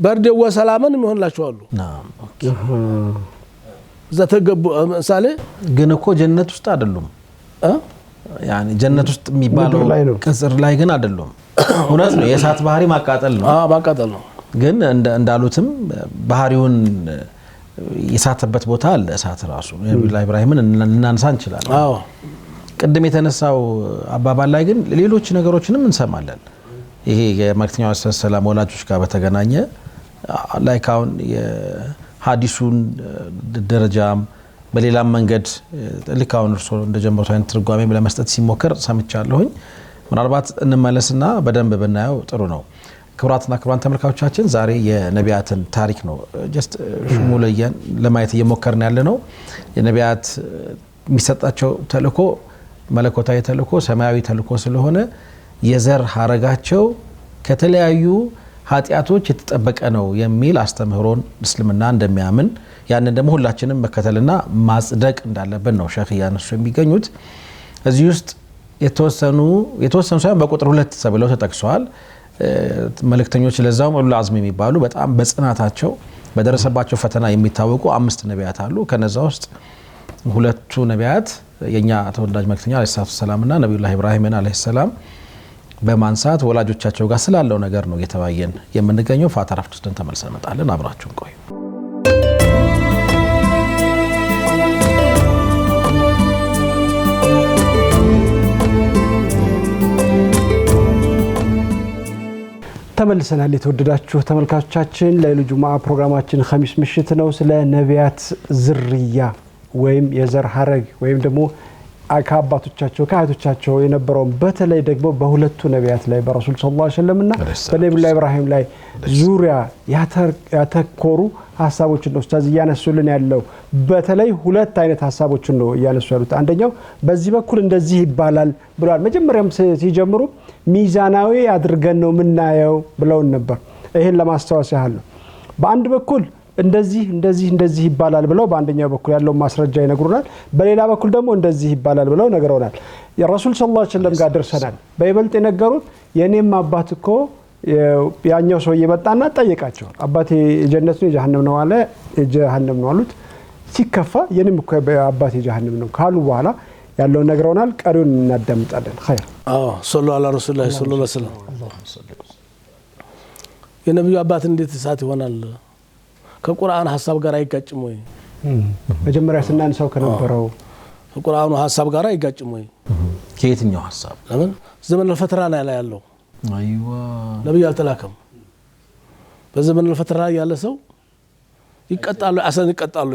በርድ ወሰላምን የሚሆንላቸው አሉ نعم ኦኬ ዘተገቡ ምሳሌ ግን እኮ ጀነት ውስጥ አይደሉም ያኒ ጀነት ውስጥ የሚባለው ቅጽር ላይ ግን አይደሉም እውነት ነው የእሳት ባህሪ ማቃጠል ነው ማቃጠል ነው ግን እንዳሉትም ባህሪውን የሳተበት ቦታ አለ እሳት ራሱ ነብዩ ኢብራሂምን እናንሳ እንችላለን አዎ ቅድም የተነሳው አባባል ላይ ግን ሌሎች ነገሮችንም እንሰማለን ይሄ የመልእክተኛው ሰላም ወላጆች ጋር በተገናኘ ላይክ አሁን የሐዲሱን ደረጃም በሌላም መንገድ ልካውን እርሶ እንደጀመሩት አይነት ትርጓሜ ለመስጠት ሲሞከር ሰምቻለሁኝ ምናልባት እንመለስና በደንብ ብናየው ጥሩ ነው ክብራትና ክብራን ተመልካቾቻችን ዛሬ የነቢያትን ታሪክ ነው ጀስት ሽሙለየን ለማየት እየሞከርን ያለነው የነቢያት የሚሰጣቸው ተልእኮ መለኮታዊ ተልእኮ ሰማያዊ ተልእኮ ስለሆነ የዘር ሐረጋቸው ከተለያዩ ኃጢያቶች የተጠበቀ ነው የሚል አስተምህሮን እስልምና እንደሚያምን ያንን ደግሞ ሁላችንም መከተልና ማጽደቅ እንዳለብን ነው ሼክ ያነሱ የሚገኙት እዚህ ውስጥ የተወሰኑ ሳይሆን በቁጥር 2 ተብለው ተጠቅሰዋል መልእክተኞች ለዛውም ኡሉል አዝም የሚባሉ በጣም በጽናታቸው በደረሰባቸው ፈተና የሚታወቁ 5 ነቢያት አሉ ከነዛ ውስጥ ሁለቱ ነቢያት የኛ ተወዳጅ መልእክተኛ አለይሂ ሰላምና ነብዩላህ ኢብራሂምን አለይሂ ሰላም በማንሳት ወላጆቻቸው ጋር ስላለው ነገር ነው የተባየን የምንገኘው ፋታ ረፍት ውስጥ ተመልሰን እንመጣለን አብራችሁን ቆዩ ተመልሰናል የተወደዳችሁ ተመልካቾቻችን ለይሉ ጁማዓ ፕሮግራማችን ኸሚስ ምሽት ነው ስለ ነቢያት ዝርያ ወይም የዘር ሐረግ ወይም ደግሞ ከአባቶቻቸው ከአያቶቻቸው የነበረው በተለይ ደግሞ በሁለቱ ነቢያት ላይ በረሱል ሰለላሁ ዐለይሂ ወሰለምና በነብዩ ኢብራሂም ላይ ዙሪያ ያተኮሩ ሐሳቦችን ነው ኡስታዝ ያነሱልን ያለው በተለይ ሁለት አይነት ሐሳቦችን ነው ያነሱ ያሉት አንደኛው በዚህ በኩል እንደዚህ ይባላል ብሏል መጀመሪያም ሲጀምሩ ሚዛናዊ አድርገን ነው ምናየው ብለው ነበር ይሄን ለማስተዋወስ ያህል ነው በአንድ በኩል እንደዚህ ይባላል ብለው በአንደኛው በኩል ያለው ማስረጃ ይነግሩናል በሌላ በኩል ደግሞ እንደዚህ ይባላል ብለው ነገሩናል የረሱል ሰለላሁ ዐለይሂ ወሰለም ጋር ደርሰናል በይበልጥ የነገሩት የኔም አባት እኮ ያኛው ሰው ይመጣና ጠየቃቸው አባቴ የጀነት ነው የጀሃነም ነው አለ የጀሃነም ነው አሉት ሲከፋ የኔም እኮ አባቴ የጀሃነም ነው ካሉ በኋላ ያለው ነገሩናል ቀሪውን እናዳምጣለን ኸይር ሰለላሁ ዐለይሂ ወሰለም ሰለላሁ ዐለይሂ ወሰለም የነብዩ አባት እንዴት እሳት ይሆናል ከቁርአን ሐሳብ ጋር አይጋጭም ወይ መጀመሪያ ስናንሳው ከነበረው ከቁርአኑ ሐሳብ ጋር አይጋጭም ወይ ከየትኛው ሐሳብ ለምን ዘመን الفتره ላይ ያለው አይዋ ነብዩ አልተላከም በዘመን الفتره ያለ ሰው ይቀጣሉ አሰን ይቀጣሉ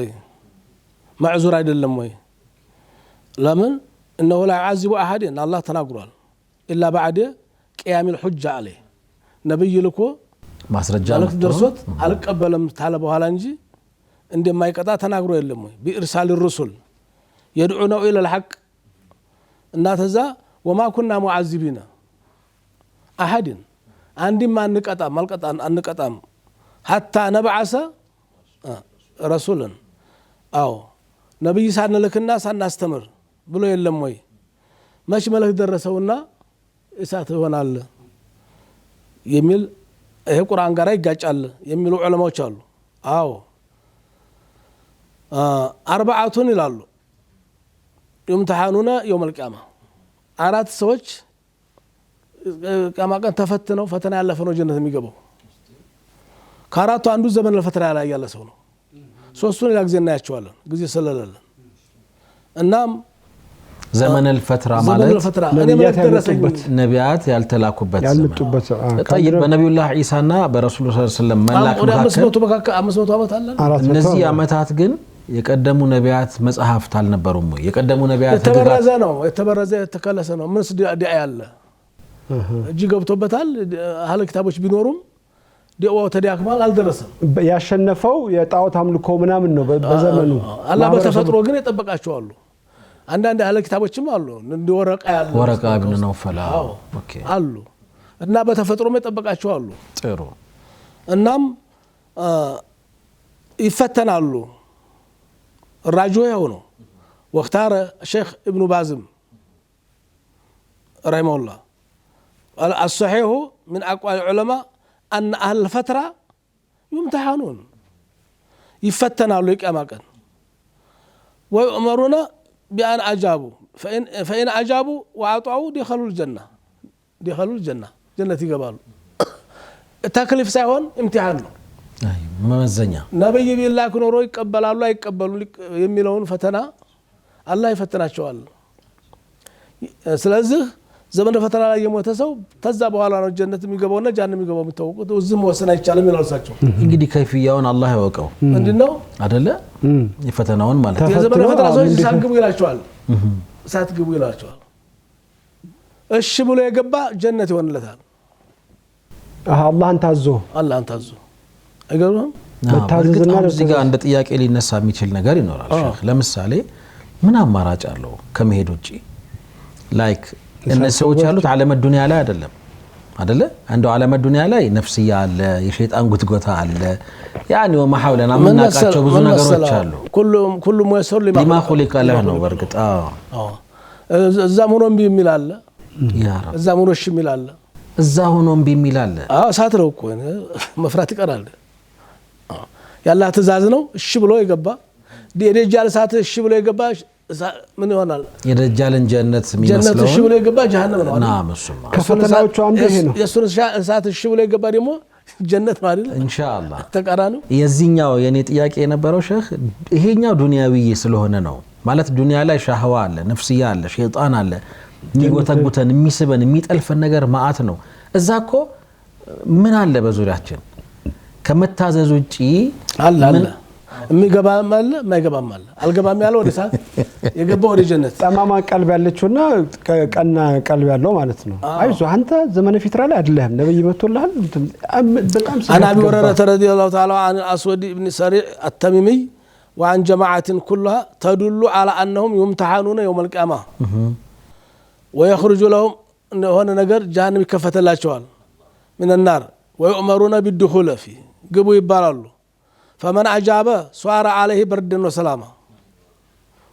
ማዕዙር አይደለም ወይ ለምን انه لا يعذب احد الله ተናግሯል الا بعد قيام الحجه عليه ነብዩ ልኮ ማስረጃ ደርሶት አልቀበለም ታለ በኋላ እንጂ እንደማይቀጣ ተናግሮ የለም ወይ بارسال الرسل يدعونا الى الحق እና ተዛ وما كنا معذبين احد عندما انقطع ملقطا انقطام حتى نبعث رسولا او ነብይ ሳንልክና ሳናስተምር ብሎ የለም ወይ መች መልእክት ደረሰውና እሳት ይሆናል የሚል ይሄ ቁርአን ጋር ይጋጫል የሚሉ ዑለማዎች አሉ አዎ አርባዓቱን ይላሉ يمتحنون يوم القيامه አራት ሰዎች ቂያማ ቀን ተፈትነው ፈተና ያለፈ ነው ጀነት የሚገባው ከአራቱ አንዱ ዘመን ለፈተና ላይ ያለ ሰው ነው ሶስቱን ሌላ ጊዜ እናያቸዋለን ጊዜ ስለሌለ እናም ዘመን الفتره ማለት ነቢያት ያልተላኩበት ጠይቅ በነብዩላህ ኢሳና በረሱል ሰለላሁ ዐለይሂ ወሰለም መላክ መካከል 500 ዓመት አለ እነዚህ ዓመታት ግን የቀደሙ ነቢያት መጽሐፍት አልነበሩም ወይ የቀደሙ ነቢያት ተበረዘ ነው የተበረዘ የተከለሰ ነው ምንስ ዲያ ያለ እጅ ገብቶበታል አህለ ክታቦች ቢኖሩም ዲያው ተዲያክማል አልደረሰም ያሸነፈው የጣዖት አምልኮ ምናምን ነው በዘመኑ አላህ በተፈጥሮ ግን የጠበቃቸው አሉ አንዳንድ አህለ ክታቦችም አሉ እንደ ወረቃ ኢብኑ ነውፈል ኦኬ አሉ እና በተፈጥሮ የጠበቃቸው አሉ ጥሩ እናም ይፈተናሉ ራጆ ያው ነው واختار الشيخ ابن بازم رحمه الله الصحيح من أقوال العلماء أن أهل الفترة يمتحنون يفتنوا لإقامة كان ويؤمرون بأن أجابوا فإن أجابوا وأطاعوا دخلوا الجنة جنة يقبلوا تكليف سايون امتحان ممزنيا نبي بالله كنوا روي يقبل الله يقبلوا يميلون فتنة الله يفتناቸዋል ስለዚህ ዘመን ፈተና ላይ የሞተ ሰው ተዛ በኋላ ነው ጀነት የሚገባውና ጀሃነም የሚገባው የሚታወቁት እዚህ መወሰን አይቻልም ይላልሳቸው እንግዲህ ከይፍያውን አላህ ያወቀው ምንድነው አይደለ የፈተናውን ማለት የዘመን ፈተና ሰው ሳትግቡ ይላቸዋል ሳትግቡ ይላቸዋል እሺ ብሎ የገባ ጀነት ይሆንለታል አላህን ታዞ አይገርም በታዘዝና እዚህ ጋር እንደ ጥያቄ ሊነሳ የሚችል ነገር ይኖራል ሼክ ለምሳሌ ምን አማራጭ አለው ከመሄድ ውጪ ላይክ እነዚህ ሰዎች ያሉት ዓለም ዱንያ ላይ አይደለ እንደው ዓለም ዱንያ ላይ ነፍስያ አለ የሸይጣን ጉትጎታ አለ ያኒ ወማሐውለና ምናቃቸው ብዙ ነገሮች አሉ ሁሉም ወሰር ሊማ خلق له ነው በርግጥ እዛ ሆኖ እምቢ የሚል አለ ያ ረብ እዛ ሆኖ እሺ የሚል አለ እዛ ሆኖ እምቢ የሚል አለ ሳት ነው እኮ መፍራት ይቀራል ያላ ትእዛዝ ነው እሺ ብሎ የገባ የደጃል ሳት እሺ ብሎ የገባ ምን ይሆናል የደጃልን ጀነት የሚመስለው ጀነት እሺ ብሎ የገባ ጀሃነም ነው ናም እሱማ ከፈተናዎቹ አንዱ ይሄ ነው የሱን ሳት እሺ ብሎ የገባ ደግሞ ጀነት ነው አይደል ኢንሻአላህ ተቃራኒው የዚህኛው የኔ ጥያቄ የነበረው ሼክ ይሄኛው ዱንያዊ ስለሆነ ነው ማለት ዱንያ ላይ ሻህዋ አለ ነፍስያ አለ ሸይጣን አለ የሚጎተጉተን የሚስበን የሚጠልፈን ነገር ማአት ነው እዛኮ ምን አለ በዙሪያችን ከመታዘዝ ውጪ አለ የሚገባም አለ ማይገባም አለ አልገባም ያለው ወደ ሳት የገባው ወደ ጀነት ጠማማ ቀልብ ያለችውና ቀና ቀልብ ያለው ማለት ነው አይዞ አንተ ዘመነ ፊትራ ላይ አይደለም ነብይ መጥቶልሃል በጣም انا ابي هريره رضي الله تعالى عن الاسود بن سريع التميمي وعن جماعه كلها تدل على انهم يمتحنون يوم القيامه ويخرج لهم هنا ነገር جهنم ይከፈተላቸዋል من النار ويؤمرون بالدخول فيه ግቡ ይባላሉ فمن أجاب صار عليه برد وسلامة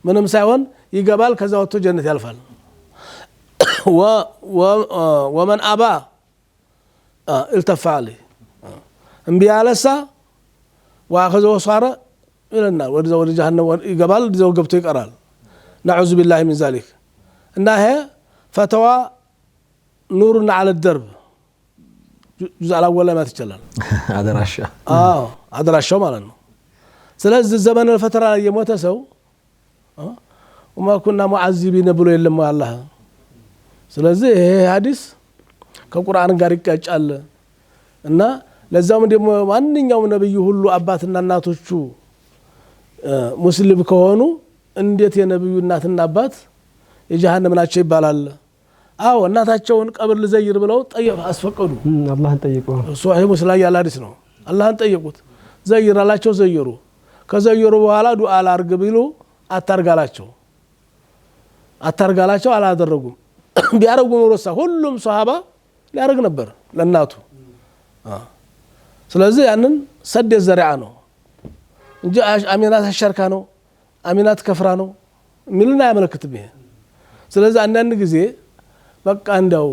منهم سايون يقبل كذا وتو جنة يلفل ومن أبى التف عليه انبياء لسا واخذه صار إلى النار ورزا ورجهنم يقبل ورزا وقبته يقرال نعوذ بالله من ذلك إنها فتوى نور على الدرب جزء الأول ما تجلل አድራሻው ማለት ነው ስለዚህ ዘመን ፈተና የሞተ ሰው وما كنا معذبين ብሎ የለም አላህ ስለዚህ ይሄ ሐዲስ ከቁርአን ጋር ይጋጫል እና ለዛውም ደግሞ ማንኛውም ነብይ ሁሉ አባትና እናቶቹ ሙስሊም ከሆኑ እንዴት የነብዩ እናትና አባት የጀሃነም ናቸው ይባላል አዎ እናታቸውን ቀብር ልዘይር ብለው ጠየፍ አስፈቀዱ አላህን ጠየቁ ሷሂህ ሙስሊም ያለ ሐዲስ ነው አላህን ጠየቁት ዘይራላቸው ዘይሩ ከዘይሩ በኋላ ዱዓ አላርግ ቢሉ አታርጋላቸው አላደረጉም ቢያረጉ ኖሮሳ ሁሉም ሷሃባ ሊያረግ ነበር ለናቱ ስለዚህ ያንን ሰደ ዘሪዓ ነው እንጂ አሚናት ሸርካ ነው አሚናት ከፍራ ነው ሚልና ያመለክትም ይሄ ስለዚህ አንዳንድ ጊዜ በቃ እንደው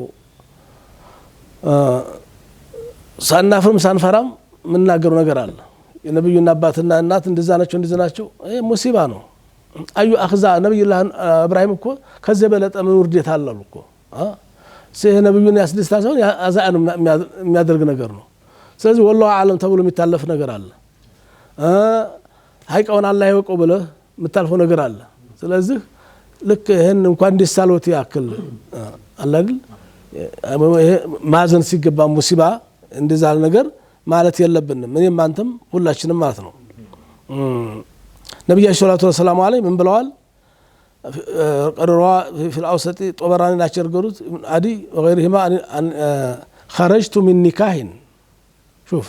ሳናፍርም ሳንፈራም ምን ናገሩ ነገር አለ የነብዩና አባትና እናት እንደዛ ናቸው ይሄ ሙሲባ ነው አዩ አخذ ነብዩላህ ኢብራሂም እኮ ከዚህ በለጠ ምን ውርደት አለው እኮ ሰይ ነብዩን ያስደስታቸው አዛን የሚያደርግ ነገር ነው ስለዚህ ወላሂ አለም ተብሎ የሚታለፍ ነገር አለ ሃይቀውን አላህ ይወቀው ብለ የምታልፈው ነገር አለ ስለዚህ ልክ ይሄን እንኳን ደሳሎት ያክል አላል ማዘን ሲገባ ሙሲባ እንደዛ ነገር ማለት የለብንም እኔም አንተም ሁላችንም ማለት ነው ነብዩ ሰለላሁ ዐለይሂ ወሰለም من ብለዋል قرروا في الاوسط طبراني ናቸርገሩት አዲ وغيرهما خرجت من نكاح شوف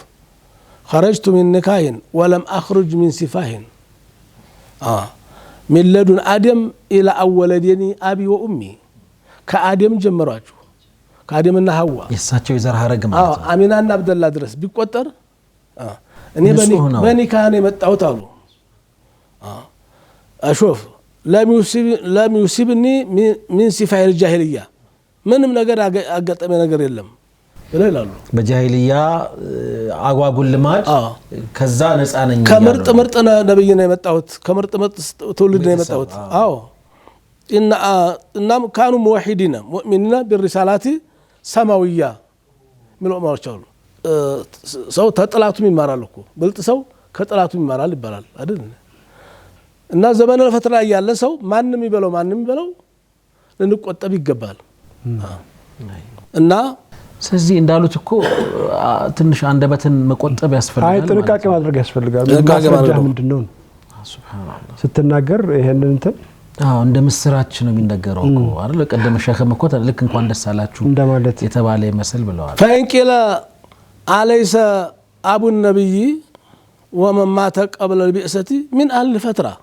خرجت من نكاح ولم اخرج من سفاه من لدن ادم الى اولدني ابي وامي ከአደም ጀምራችሁ ከአደምና ሐዋ የሳቸው ይዘር ሐረግ ማለት ነው አሚናና አብደላ ድረስ ቢቆጠር እኔ በኒካህ ነው የመጣሁት አሉ አሾፍ ለም ዩሲብኒ ሚን ሲፋይ الجاهليه ምንም ነገር አጋጠመ ነገር የለም ይላሉ በጃሂልያ አጓጉል ልማድ ከዛ ነፃ ነኝ ከምርጥ ነብይ ነው የመጣሁት ከምርጥ ትውልድ ነው የመጣሁት አዎ እናም ካኑ ሙወሂዲና ሙእሚኒና بالرسالات ሰማዊያ ምሎማዎች አሉ ሰው ተጥላቱም ይማራል እኮ ብልጥ ሰው ከጥላቱ ይማራል ይባላል አይደል እና ዘመነ ፈተና ያለ ሰው ማንንም ይበለው ልንቆጠብ ይገባል እና ስለዚህ እንዳሉት እኮ ትንሽ አንደበትን መቆጠብ ያስፈልጋል አይ ጥንቃቄ ማድረግ ያስፈልጋል ማስረጃ ምንድነው ሱብሃንአላህ ስትናገር ይሄንን እንትን እንደ ምስራች ነው የሚነገረው እኮ አይደል ቀደም ሸኸም እኮ ልክ እንኳን ደስ አላችሁ እንደማለት የተባለ ይመስል ብለዋል ፈንቂላ አለይሰ አቡ ነብይ ومن مات قبل البئسة من أهل الفترة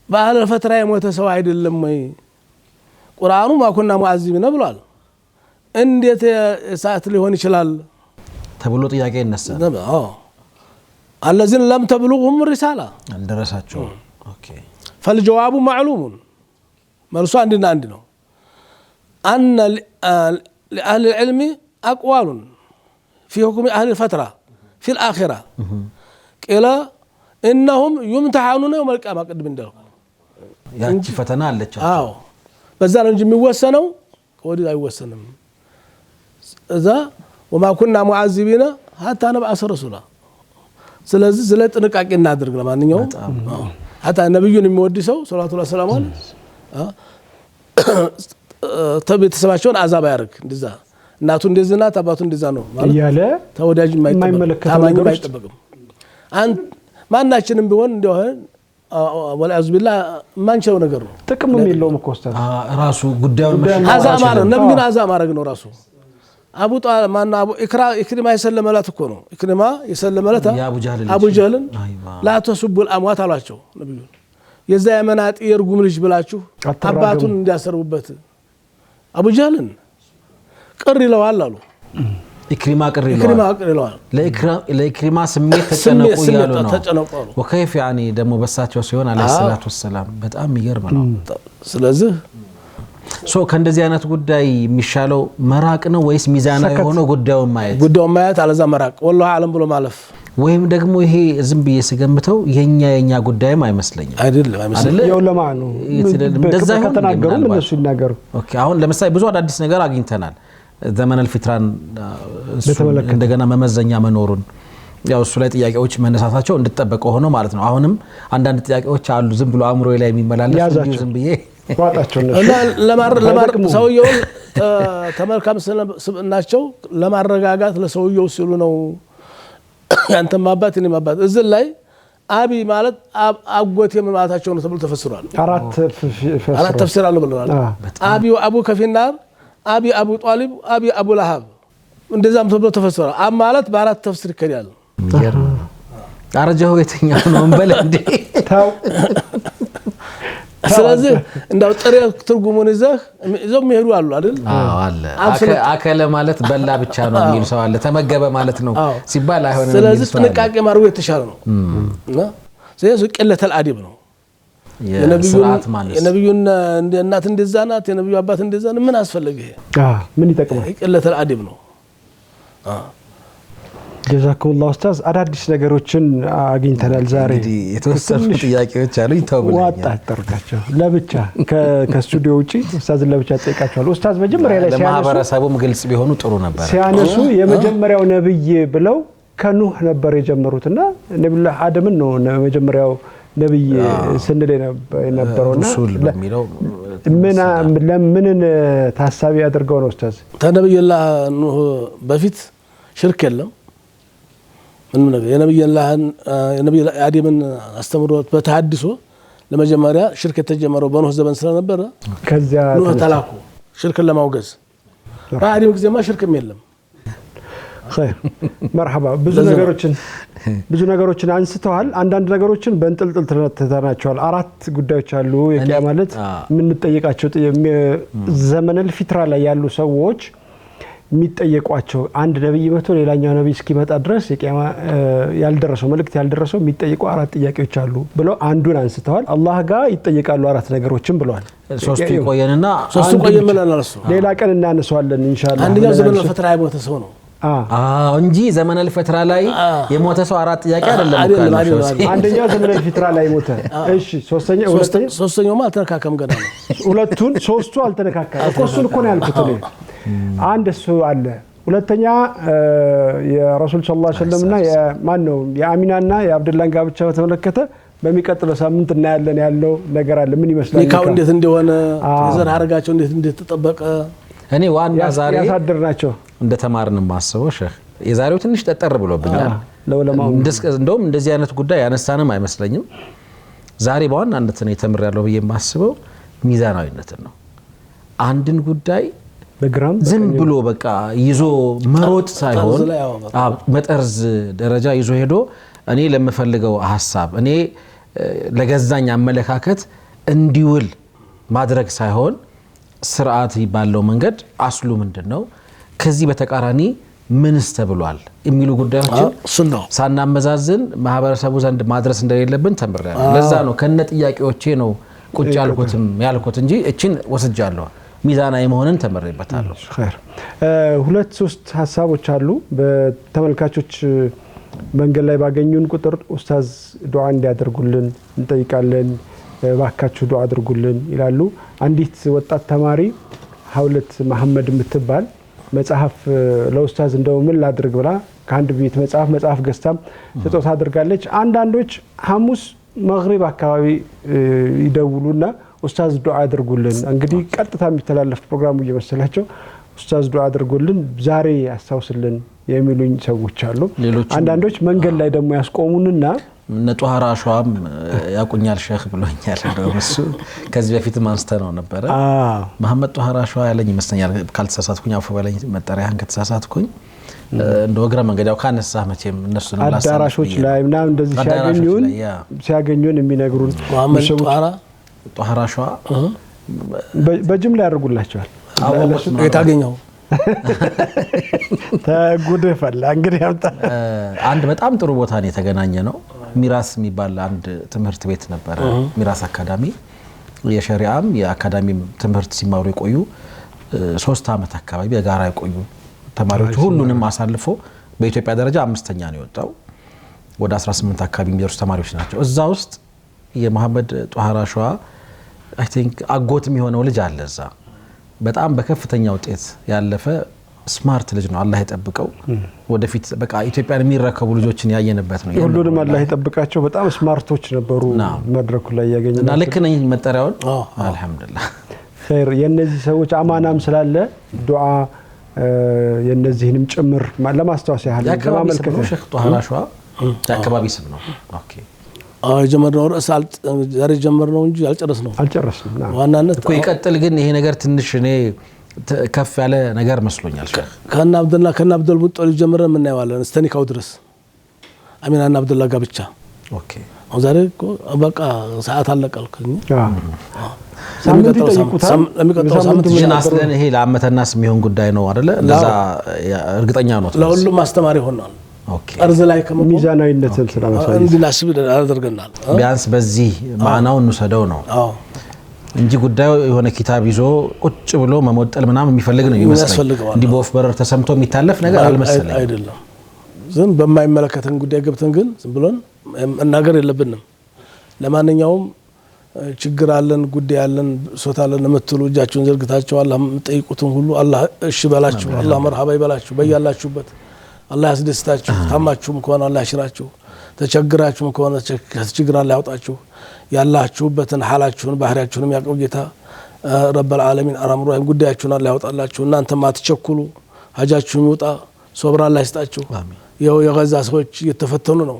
بأهل الفترة يموت سوا አይደለም ወይ ቁርአኑ ما كنا معذبين ብሏል እንዴት ሰዓት ሊሆን ይችላል ተብሎ ጥያቄ ይነሳል الذين لم تبلغهم الرسالة አልደረሳቸው ኦኬ فالجواب معلوم መልሱ አንድ ነው أن لأهل العلم أقوال في حكم أهل الفترة في الآخرة قيل إنهم يمتحنون يوم القيامة قد من دلو ያቺ ፈተና አለች በዛ ነው እንጂ የሚወሰነው ወዲህ አይወሰንም እዛ وما كنا معذبين حتى نبعث رسولا ስለዚህ ስለ ጥንቃቄ እናድርግ ለማንኛውም حتى ነብዩን የሚወድ ሰው ሰለላሁ ዐለይሂ ወሰለም ተቤተሰባቸውን አዛባ ያርግ እንደዛ እናቱ እንደዚህ ናት አባቱ እንደዛ ነው ማለት ያለ ተወዳጅ የማይመለከተው አይጠበቅም አንተ ማናችንም ቢሆን እንደው ወላሂ ቢላ ማንቸው ነገር ነው ጥቅም የለውም እኮ ኡስታዝ ራሱ ጉዳዩን አዛማረ ነብዩን አዛማረግ ነው ራሱ አቡ ጣል ማና አቡ ኢክሪማ የሰለመላት እኮ ነው ኢክሪማ የሰለመላት አቡ ጀህልን ላ ተሱቡል አምዋት አሏቸው ነብዩ የዛ የመናጢ የርጉም ልጅ ብላችሁ አባቱን እንዲያሰርቡበት አቡ ጀህልን ቅር ይለዋል አሉ ኢክሪማ ቅር ይለዋል ለኢክሪማ ስሜት ተጨነቁ ያሉ ነው ወከይፍ يعني ደሞ በሳቸው ሲሆን አለይሂ ሰላቱ ወሰለም በጣም ይገርም ነው ስለዚህ ከእንደዚህ አይነት ጉዳይ የሚሻለው መራቅ ነው ወይስ ሚዛናዊ ሆኖ ጉዳዩን ማየት አለዛ መራቅ والله አለም ብሎ ማለፍ ወይም ደግሞ ይሄ ዝም ብዬ ስገምተው የኛ ጉዳይም አይመስለኝም አይደለም የዑለማ ነው እንደዛ ከተናገሩ እነሱ ይናገሩ ኦኬ አሁን ለምሳሌ ብዙ አዳዲስ ነገር አግኝተናል ዘመን الفتራን እንደገና መመዘኛ መኖሩን ያው እሱ ላይ ጥያቄዎች መነሳታቸው እንድትጠበቀው ሆኖ ማለት ነው አሁንም አንዳንድ ጥያቄዎች አሉ ዝም ብሎ አእምሮ ላይ የሚመላለሱ ዝም ብዬ ዋጣቸው ነው ለማር ሰውየው ተመልካም ስብናቸው ለማረጋጋት ለሰውየው ሲሉ ነው ያንተም አባት እኔም አባት እዚህ ላይ አቢ ማለት አጎት የማታቸው ነው ተብሎ ተፈስሯል አራት ተፍሲር አለ ብለናል አቢ ወአቡ ከፊናር አቢ አቡ ጣሊብ አቢ አቡ ለሃብ እንደዛም ተብሎ ተፈስሯል አብ ማለት በአራት ተፍሲር ይከዳል አረጃው የትኛው ነው እንበል እንዴ ታው ስለዚህ እንዳው ጥሬ ትርጉሙን ይዘው የሚሄዱ አሉ አይደል አለ አከለ ማለት በላ ብቻ ነው የሚል ሰው አለ ተመገበ ማለት ነው ሲባል አይሆንም ስለዚህ ጥንቃቄ ማድረግ የተሻለ ነው እና ስለዚህ ቅለተል አዲብ ነው የነብዩን እናት እንደዛ ናት የነብዩ አባት እንደዛ ነው ምን አስፈልገ ምን ይጠቅማል ቅለተል አዲብ ነው ጀዛኩሙላህ ኡስታዝ አዳዲስ ነገሮችን አግኝተናል ዛሬ የተወሰኑ ጥያቄዎች አሉ ይተውልኝ ወጣጣርካቸው ለብቻ ከስቱዲዮ ውጪ ኡስታዝ ለብቻ ጠይቃቸዋል ኡስታዝ መጀመሪያ ላይ ለማህበረሰቡም ግልጽ ቢሆኑ ጥሩ ነበር ሲያነሱ የመጀመሪያው ነብይ ብለው ከኑህ ነበር የጀመሩትና ነብዩላህ አደምን ነው መጀመሪያው ነብይ ስንል የነበረውና ለምን ታሳቢ አድርገው ነው ኡስታዝ ተነብዩላህ ኑህ በፊት ሽርክ የለም ምን ነገር የነብዩ አደምን አስተምሮት በተሐድሶ ለመጀመሪያ ሽርክ የተጀመረው በኖህ ዘመን ስለነበረ ከዚያ ኖህ ተላኩ ሽርክን ለማውገዝ በአደም ጊዜማ ሽርክም የለም خير مرحبا ብዙ ነገሮችን አንስተዋል አንዳንድ ነገሮችን በእንጥልጥል ተናቸዋል አራት ጉዳዮች አሉ የቂያ ማለት ምን ተጠይቃቸው ዘመነል ፊትራ ላይ ያሉ ሰዎች የሚጠየቋቸው አንድ ነብይ መቶ ሌላኛው ነብይ እስኪመጣ ድረስ የቂያማ ያልደረሰው መልእክት ያልደረሰው የሚጠየቁ 4 ጥያቄዎች አሉ ብለው አንዱን አንስተዋል። አላህ ጋር ይጠየቃሉ 4 ነገሮችን ብለዋል። ሶስቱ ቆየንና ሶስቱ ቆየን ብለናል። እሱ ሌላ ቀን እናነሳዋለን ኢንሻአላህ። አንደኛው ዘመን ፈትራ የሞተ ሰው ነው እንጂ ዘመን الفتራ ላይ የሞተ ሰው 4 ጥያቄ አይደለም። አንደኛው ዘመን الفتራ ላይ ሞተ። እሺ ሶስተኛው ማለት ተነካከም ገና ነው። ሁለቱን ሶስቱ አልተነካከም እኮ እሱን እኮ ነው ያልኩት እኔ። አንድ እሱ አለ። ሁለተኛ የረሱል ሰለላሁ ዐለይሂ ወሰለምና የማን ነው የአሚናና የአብዱላህን ጋብቻ በተመለከተ በሚቀጥለው ሳምንት እናያለን ያለው ነገር አለ። ምን ይመስላል ኒካው እንዴት እንደሆነ ዘር ሐረጋቸው እንዴት ተጠበቀ። እኔ ዋና ዛሬ ያሳደርናቸው እንደ ተማርን ማስበው ሼህ የዛሬው ትንሽ ተጠር ብሎብኛል። እንደውም እንደዚህ አይነት ጉዳይ ያነሳንም አይመስለኝም። ዛሬ በዋናነት ነው የተምር ያለው ብዬ ማስበው ሚዛናዊነትን ነው። አንድን ጉዳይ በግራም ዝም ብሎ በቃ ይዞ መሮጥ ሳይሆን መጠርዝ ደረጃ ይዞ ሄዶ እኔ ለምፈልገው ሐሳብ እኔ ለገዛኝ አመለካከት እንዲውል ማድረግ ሳይሆን ስርዓት ባለው መንገድ አስሉ ምንድነው ከዚህ በተቃራኒ ምንስ ተብሏል የሚሉ ጉዳዮችን ሳናመዛዝን ማህበረሰቡ ዘንድ ማድረስ እንደሌለብን ተምረናል። ለዛ ነው ከነ ጥያቄዎቼ ነው ቁጭ ያልኩት እንጂ እቺን ወስጃለሁ። ሚዛናዊ መሆንን ተመረይበታለሁ። ኸይር 2-3 ሐሳቦች አሉ። በተመልካቾች መንገድ ላይ ባገኙን ቁጥር ኡስታዝ ዱዓ እንዲያደርጉልን እንጠይቃለን። ባካችሁ ዱዓ አድርጉልን ይላሉ። አንዲት ወጣት ተማሪ ሐውለት መሐመድ የምትባል መጽሐፍ ለኡስታዝ እንደው ምን ላድርግ ብላ ከአንድ ቤት መጽሐፍ ገዝታም ስጦታ አድርጋለች። አንዳንዶች ሐሙስ መግሪብ አካባቢ ይደውሉና ኡስታዝ ዱዓ አድርጉልን እንግዲህ ቀጥታ የሚተላለፍ ፕሮግራሙ እየመሰላቸው ኡስታዝ ዱዓ አድርጉልን ዛሬ ያስታውስልን የሚሉኝ ሰዎች አሉ። አንዳንዶች መንገድ ላይ ደግሞ ያስቆሙንና ነጧራ ሸዋም ያቁኛል ሼህ ብሎኛል። እሱ ከዚህ በፊት ማንስተነው ነበር። መሐመድ ጧራ ሸዋ ያለኝ ይመስለኛል ካልተሳሳትኩኝ አፉ በለኝ መጠሪያህን ከተሳሳትኩኝ እንደው እግረ መንገድ ያው ካነሳህ መቼም እነሱን አዳራሾች ላይ ምናምን እንደዚህ ሲያገኙን የሚነግሩን መሐመድ ጧራ ሸዋ በጅምላ ያደርጉላቸዋል። የታገኘው ተጉደፈላ እንግዲህ አምጣ አንድ በጣም ጥሩ ቦታ ነው የተገናኘ ነው። ሚራስ የሚባል አንድ ትምህርት ቤት ነበር። ሚራስ አካዳሚ የሸሪዓም የአካዳሚም ትምህርት ሲማሩ የቆዩ 3 አመት አካባቢ በጋራ የቆዩ ተማሪዎች ሁሉንም አሳልፎ በኢትዮጵያ ደረጃ 5ኛ ነው የወጣው። ወደ 18 አካባቢ የሚደርሱ ተማሪዎች ናቸው። እዛ ውስጥ የመሐመድ ጧራ ሸዋ አይ ቲንክ አጎት የሚሆነው ልጅ አለ እዛ በጣም በከፍተኛ ውጤት ያለፈ ስማርት ልጅ ነው። አላህ ይጠብቀው። ወደፊት በቃ ኢትዮጵያን የሚረከቡ ልጆችን ያየንበት ነው። ሁሉንም አላህ ይጠብቃቸው። በጣም ስማርቶች ነበሩ መድረኩ ላይ ያገኘናቸው። እና ልክ ነኝ መጠሪያውን አልহামዱሊላህ ኸይር የነዚህ ሰዎች አማናም ስላለ ዱዓ የነዚህንም ጭምር ለማስተዋወስ ያህል ለማመልከት ነው። ሼህ ጧራ ሸዋ አካባቢ ስም ነው። ኦኬ ጀመርነው ርዕሳል ዛሬ ጀመርነው እንጂ አልጨረስንም። ዋናነት እኮ ይቀጥል። ግን ይሄ ነገር ትንሽ እኔ ከፍ ያለ ነገር መስሎኛል። ከና አብዱል ሙጠሊብ ጀምረን ምን እናየዋለን እስከ ኒካው ድረስ አሚናና አብዱላህ ጋብቻ። ኦኬ ዛሬ እኮ በቃ ሰዓት አለቀልከኝ። ለሚቀጥለው ሳምንት ግን አስለን ይሄ ለአመተናስ የሚሆን ጉዳይ ነው አይደለ? ለዛ እርግጠኛ ነው ለሁሉም አስተማሪ ሆኗል። ኦኬ አርዝ ላይ ከመቆም ሚዛናዊነትን ስለማሳየት እንድናስብ አድርገናል። ቢያንስ በዚህ ማናውን እንሰደው ነው እንጂ ጉዳዩ የሆነ ኪታብ ይዞ ቁጭ ብሎ መሞጠል ምናምን የሚፈልግ ነው ይመስላል። እንዲ በወፍ በረር ተሰምቶ የሚታለፍ ነገር አልመሰለኝም። አይደለም ዝም በማይመለከተን ጉዳይ ገብተን ግን ዝም ብሎን መናገር የለብንም። ለማንኛውም ችግር አለን ጉዳይ አለን ሶታለን የምትሉ እጃችሁን ዘርግታችሁ አላህ የምትጠይቁትን ሁሉ አላህ እሺ በላችሁ። አላህ መርሐባ ይበላችሁ። በያላችሁበት አላህ ያስደስታችሁ። ታማችሁም ከሆነ አላህ ያሽራችሁ። ተቸግራችሁም ከሆነ ከችግር አላህ ያውጣችሁ። ያላችሁበትን ሐላችሁን ባህሪያችሁንም ያቀው ጌታ ረብል ዓለሚን አራም ራሂም ጉዳያችሁን አላህ ያውጣላችሁ። እናንተም አትቸኩሉ። ሀጃችሁን ይውጣ። ሶብር አላህ ይስጣችሁ። ያው የጋዛ ሰዎች እየተፈተኑ ነው።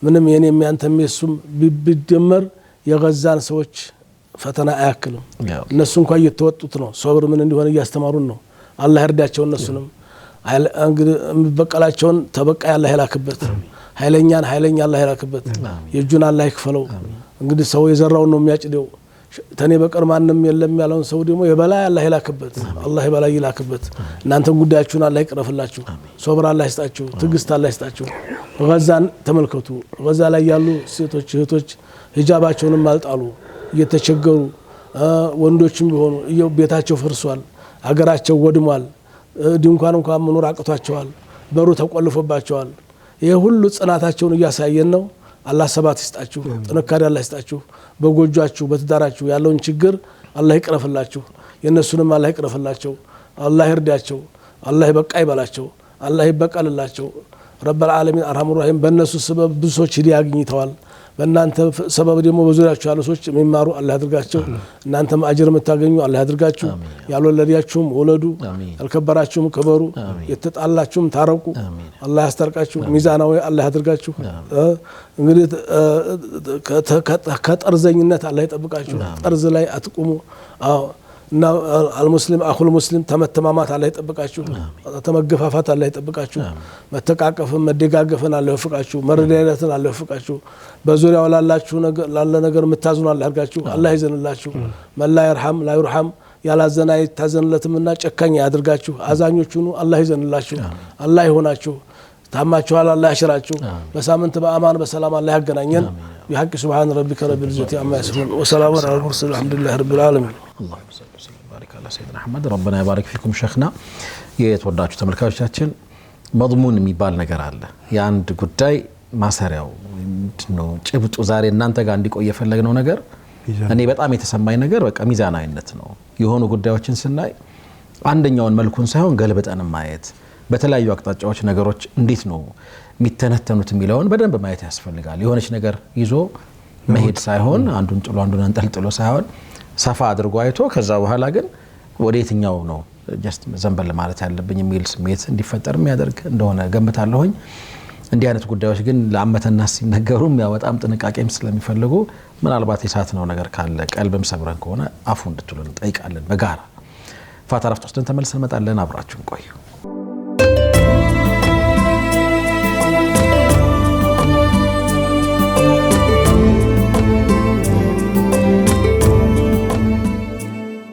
ምንም የኔም ያንተም የሱም ቢደመር የጋዛን ሰዎች ፈተና አያክልም። እነሱ እንኳን እየተወጡት ነው። ሶብር ምን እንደሆነ እያስተማሩን ነው። አላህ ይርዳቸው። እነሱንም እንግዲህ የሚበቀላቸውን ተበቃይ አላህ ይላክበት። ኃይለኛ አላህ ይላክበት። የእጁን አላህ ይክፈለው። እንግዲህ ሰው የዘራውን ነው የሚያጭደው። ተኔ በቀር ማንንም የለም ያለውን ሰው ደግሞ የበላይ አላህ ይላክበት አላህ የበላይ ይላክበት እናንተን ጉዳያችሁን አላህ ይቅረፍላችሁ ሶብር አላህ ይስጣችሁ ትግስት አላህ ይስጣችሁ ጋዛን ተመልከቱ ጋዛ ላይ ያሉ ሴቶች እህቶች ሂጃባቸውንም አልጣሉ እየተቸገሩ ወንዶችም ቢሆኑ ቤታቸው ፈርሷል አገራቸው ወድሟል ድንኳን እንኳን መኖር አቅቷቸዋል በሩ ተቆልፎባቸዋል ይሄ ሁሉ ጽናታቸውን ያሳየን ነው አላህ ሰባት ይስጣችሁ ጥንካሬ አላህ ይስጣችሁ በጎጃችሁ በትዳራችሁ ያለውን ችግር አላህ ይቅረፍላችሁ የነሱንም አላህ ይቅረፍላቸው አላህ ይርዳቸው አላህ ይበቃ ይበላቸው አላህ ይበቃልላቸው ረብ العالمين አርሐሙ ረሂም በእነሱ ሰበብ ብዙ ሰዎች ሂዳያ አግኝተዋል በእናንተ ሰበብ ደግሞ በዙሪያችሁ ያሉ ሰዎች የሚማሩ አላህ ያድርጋቸው እናንተም አጅር የምታገኙ አላህ ያድርጋችሁ ያልወለዳችሁም ወለዱ ያልከበራችሁም ከበሩ የተጣላችሁም ታረቁ አላህ ያስታርቃችሁ ሚዛናዊ አላህ ያድርጋችሁ እንግዲህ ከጠርዘኝነት አላህ ይጠብቃችሁ ጠርዝ ላይ አትቁሙ እና المسلم اخو المسلم ተመተማማት አላህ ይጠብቃችሁ ተመገፋፋት አላህ ይጠብቃችሁ መተቃቀፍን መደጋገፍን አላህ ይፍቃችሁ መረዳዳትን አላህ ይፍቃችሁ በዙሪያው ላለ ነገር መታዙን አላህ ያርጋችሁ አላህ ይዘንላችሁ መላ ይርሐም ላ ይርሐም ያላዘና ይታዘንለትምና ጨካኝ ያድርጋችሁ አዛኞቹን አላህ ይዘንላችሁ አላህ ይሆናችሁ ታማችኋል አላህ ያሽራችሁ በሳምንት በአማን በሰላም አላህ ያገናኘን بحق سبحان ربك رب العزة عما يصفون وسلام على المرسلين الحمد لله رب العالمين اللهم صل وسلم وبارك على سيدنا محمد ربنا يبارك فيكم شيخنا የተወዳችሁ ተመልካቾቻችን መضمون የሚባል ነገር አለ የአንድ ጉዳይ ማሰሪያው ምንድነው ጭብጡ ዛሬ እናንተ ጋር እንዲቆይ የፈለግነው ነገር እኔ በጣም የተሰማኝ ነገር በቃ ሚዛናዊነት ነው የሆኑ ጉዳዮችን ስናይ አንደኛውን መልኩን ሳይሆን ገልብጠን ማየት በተለያዩ አቅጣጫዎች ነገሮች እንዴት ነው የሚተነተኑት የሚለውን በደንብ ማየት ያስፈልጋል የሆነች ነገር ይዞ መሄድ ሳይሆን አንዱን ጥሎ አንዱን አንጠልጥሎ ሳይሆን ሰፋ አድርጎ አይቶ ከዛ በኋላ ግን ወዴትኛው ነው ጀስት ዘንበል ማለት ያለብኝ የሚል ስሜት እንዲፈጠር የሚያደርግ እንደሆነ ገምታለሁኝ እንዲህ አይነት ጉዳዮች ግን ለአመተና ሲነገሩም ያው በጣም ጥንቃቄም ስለሚፈልጉ ምናልባት የሳት ነው ነገር ካለ ቀልብም ሰብረን ከሆነ አፉ እንድትሉን ጠይቃለን በጋራ ፋታ ረፍት ወስደን ተመልሰን እንመጣለን አብራችሁን ቆዩ